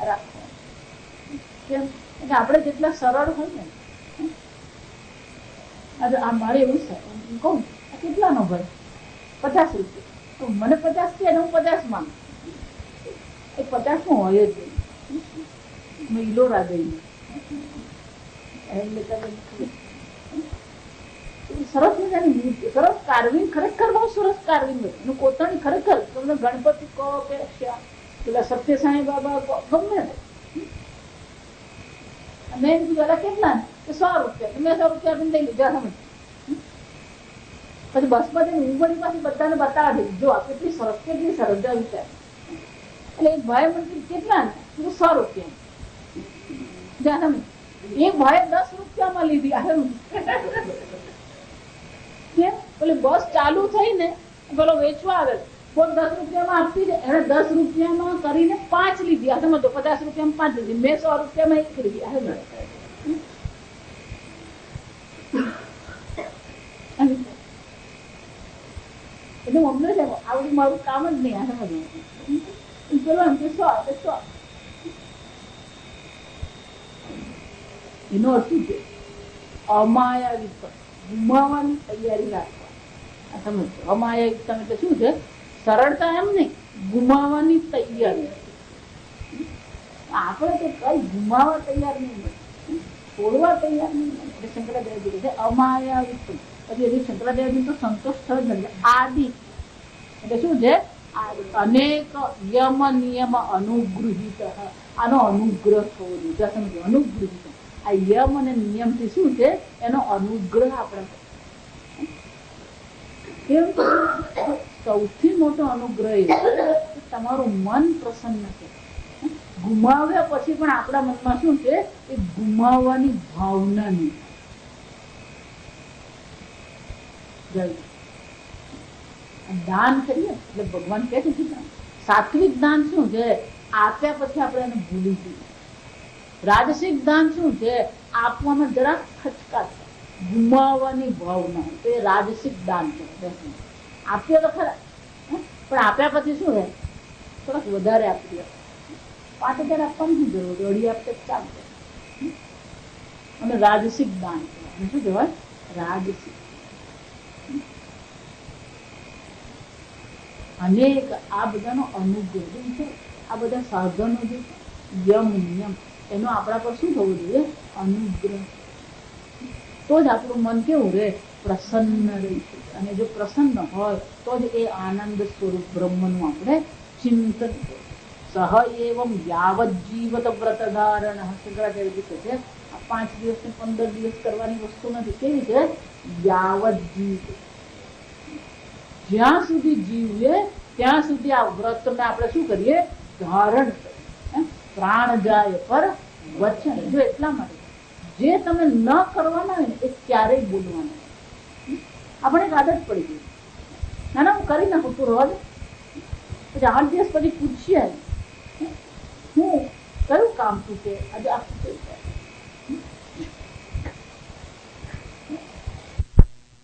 રાખવાની. કેમ? એટલે આપણે જેટલા સરળ હોય ને, આ મારે એવું છે, હું કહું આ કેટલાનો ભાઈ? 50 રૂપિયા. તો મને 50 છે અને હું 50 માંગુ. એ 50 હોય જ નહીં. ઇલોરા ગઈ સરસ મજાની મૂર્તિ, સરસ કાર્વિંગ, ખરેખર બહુ સરસ કાર્વિંગ હતું એનું. કોતરણી ખરેખર તમને ગણપતિ કહો કે પેલા સત્ય સાંઈ બાબા ગમે ને. મેં કીધું કેટલા? 100 રૂપિયા. મેં 100 રૂપિયા લઈ લીધા. સમજ. પછી બસમાં જઈને હું વળી પાછી બધાને બતાવી જો આ કેટલી સરસ વિચાર. એટલે એક ભાઈ મને કેટલા? 100 રૂપિયા. એક ભાઈ 10 રૂપિયામાં લીધી. કેમ? પેલી બસ ચાલુ થઈ ને પેલો વેચવા આવે, કોઈ 10 રૂપિયામાં આપતી છે, એને 10 રૂપિયામાં કરીને 5 લીધી. આ સમજો, 50 રૂપિયામાં 5 લીધી, મેં 100 રૂપિયામાં 1 લીધી. એટલે અમને છે આવડું મારું કામ જ નહીં. આ સમજવું પેલો એમ કે 100. એનો અર્થ શું છે? અમાયાવિત, ગુમાવવાની તૈયારી રાખવા. સમજો, અમાયાવિત એટલે શું છે? સરળતા એમ નહીં, ગુમાવવાની તૈયારી. આપણે તો કઈ ગુમાવવા તૈયાર નહીં મળે, છોડવા તૈયાર નહીં મળે. એટલે શંકરાચાર્ય છે અમાયાવિત. પછી હજી શંકરાચાર્ય તો સંતોષ થયો જ નથી. આદિ એટલે શું છે? અનેક યમ નિયમ અનુગૃહિત. આનો અનુગ્રહ થવો જોઈએ. સમજો, અનુગૃહિત. આ યમ અને નિયમથી શું છે? એનો અનુગ્રહ આપણે. સૌથી મોટો અનુગ્રહ એ તમારું મન પ્રસન્ન છે. ગુમાવ્યા પછી પણ આપણા મનમાં શું છે? એ ગુમાવવાની ભાવના નહીં. દાન કરીએ એટલે ભગવાન કહે છે સાત્વિક દાન શું છે? આપ્યા પછી આપણે એને ભૂલી જઈએ. રાજસિક દાન શું છે? આપવામાં જરાક ખચકાટ. ગુમાવવાની ભાવના હોય તો એ રાજસિક દાન કહેવાય. આપ્યો તો ખરા, પણ આપ્યા પછી શું રહે? થોડાક વધારે આપી દે. 5,000 આપવાની શું જરૂર? અઢી આપતે ચાલશે. અને રાજસિક દાન કહેવાય. શું કહેવાય? રાજસિક. અનેક આ બધાનો અનુગ્રહ છે. આ બધા સાધનો જે યમ નિયમ એનો આપણા પર શું થવું જોઈએ? અનુગ્રહ. તો જ આપણું મન કેવું રહે? પ્રસન્ન રહી શકે. અને જો પ્રસન્ન હોય તો જ એ આનંદ સ્વરૂપ બ્રહ્મનું આપણે ચિંતન કરીએ. સહ એવમ યાવત જીવત વ્રત ધારણ. શંકરાચાર્ય કહે છે આ 5 દિવસ ને 15 દિવસ કરવાની વસ્તુ નથી. કેવી છે? યાવત જીવ, જ્યાં સુધી જીવીએ ત્યાં સુધી આ વ્રતને આપણે શું કરીએ? ધારણ કરીએ. પ્રાણ જાય પર વચન. જો એટલા માટે જે તમે ન કરવાના હોય ને એ ક્યારેય બોલવાના. આપણે એક આદત પડી ગઈ, ના ના હું કરી નાખું, તું રહો. પછી 8 દિવસ પછી પૂછીએ હું કયું કામ તું કે આજે આખું થઈ જાય.